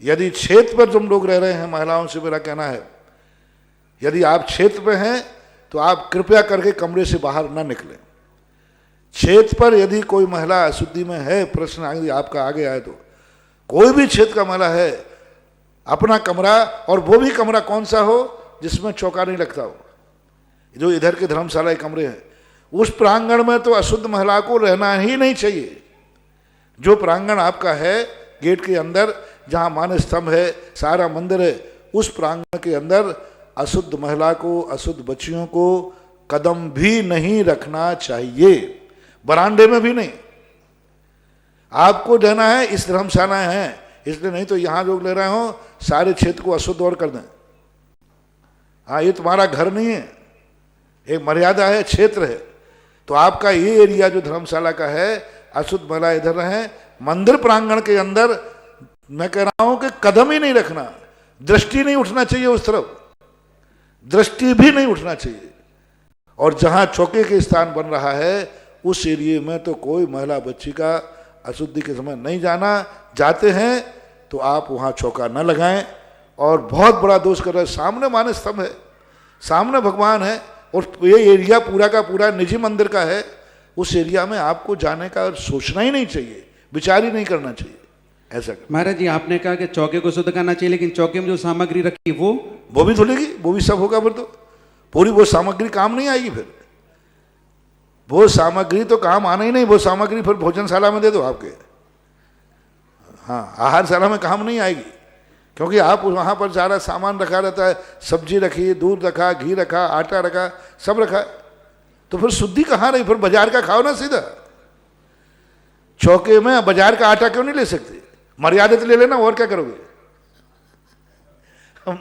[SPEAKER 1] यदि क्षेत्र पर तुम लोग रह रहे हैं, महिलाओं से मेरा कहना है, यदि आप क्षेत्र पे हैं तो आप कृपया करके कमरे से बाहर ना निकलें। क्षेत्र पर यदि कोई महिला अशुद्धि में है, प्रश्न यदि आपका आगे आए तो कोई भी क्षेत्र का महिला है, अपना कमरा, और वो भी कमरा कौन सा हो जिसमें चौका नहीं लगता हो, जो इधर के धर्मशाला के कमरे हैं, उस प्रांगण में तो अशुद्ध महिला को रहना ही नहीं चाहिए। जो प्रांगण आपका है गेट के अंदर, जहाँ मान स्तंभ है, सारा मंदिर है, उस प्रांगण के अंदर अशुद्ध महिला को, अशुद्ध बच्चियों को कदम भी नहीं रखना चाहिए, बरामदे में भी नहीं। आपको रहना है इस धर्मशाला है इसलिए, नहीं तो यहाँ लोग ले रहे हो सारे क्षेत्र को अशुद्ध और कर दें। हाँ, ये तुम्हारा घर नहीं है, एक मर्यादा है, क्षेत्र है। तो आपका ये एरिया जो धर्मशाला का है, अशुद्ध महिला इधर रहे। मंदिर प्रांगण के अंदर मैं कह रहा हूं कि कदम ही नहीं रखना, दृष्टि नहीं उठना चाहिए उस तरफ, दृष्टि भी नहीं उठना चाहिए। और जहां चौके के स्थान बन रहा है उस एरिया में तो कोई महिला बच्ची का अशुद्धि के समय नहीं जाना। जाते हैं तो आप वहां चौका न लगाएं। और बहुत बड़ा दोष कर रहे हैं, सामने माने स्तंभ है, सामने भगवान है, और ये एरिया पूरा का पूरा निजी मंदिर का है। उस एरिया में आपको जाने का सोचना ही नहीं चाहिए, विचार ही नहीं करना चाहिए। ऐसा
[SPEAKER 3] महाराज जी, आपने कहा कि चौके को शुद्ध करना चाहिए, लेकिन चौके में जो सामग्री रखी वो
[SPEAKER 1] भी धुलेगी, वो भी सब होगा। फिर तो पूरी वो सामग्री काम नहीं आएगी। फिर वो सामग्री तो काम आना ही नहीं। वो सामग्री फिर भोजनशाला में दे दो आपके, हाँ, आहारशाला में काम नहीं आएगी, क्योंकि आप वहाँ पर सारा सामान रखा रहता है, सब्जी रखी, दूध रखा, घी रखा, आटा रखा, सब रखा। तो फिर शुद्धि कहाँ रही? फिर बाजार का खाओ ना सीधा। चौके में बाजार का आटा क्यों नहीं ले सकते? मर्यादित ले लेना, और क्या करोगे?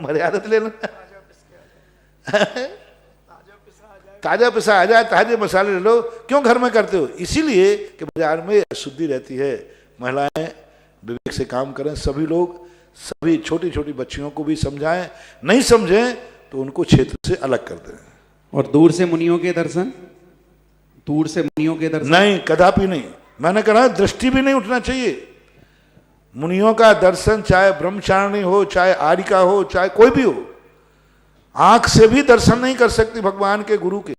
[SPEAKER 1] मर्यादित ले लेना, ताजा पिसा आ जाए, ताजे मसाले ले लो। क्यों घर में करते हो? इसीलिए कि बाजार में अशुद्धि रहती है। महिलाएं विवेक से काम करें, सभी लोग, सभी छोटी छोटी बच्चियों को भी समझाएं, नहीं समझें तो उनको क्षेत्र से अलग कर दें।
[SPEAKER 3] और दूर से मुनियों के दर्शन, दूर से मुनियों के दर्शन
[SPEAKER 1] नहीं, कदापि नहीं। मैंने कहा दृष्टि भी नहीं उठना चाहिए। मुनियों का दर्शन चाहे ब्रह्मचारिणी हो, चाहे आर्यिका हो, चाहे कोई भी हो, आंख से भी दर्शन नहीं कर सकती भगवान के गुरु के।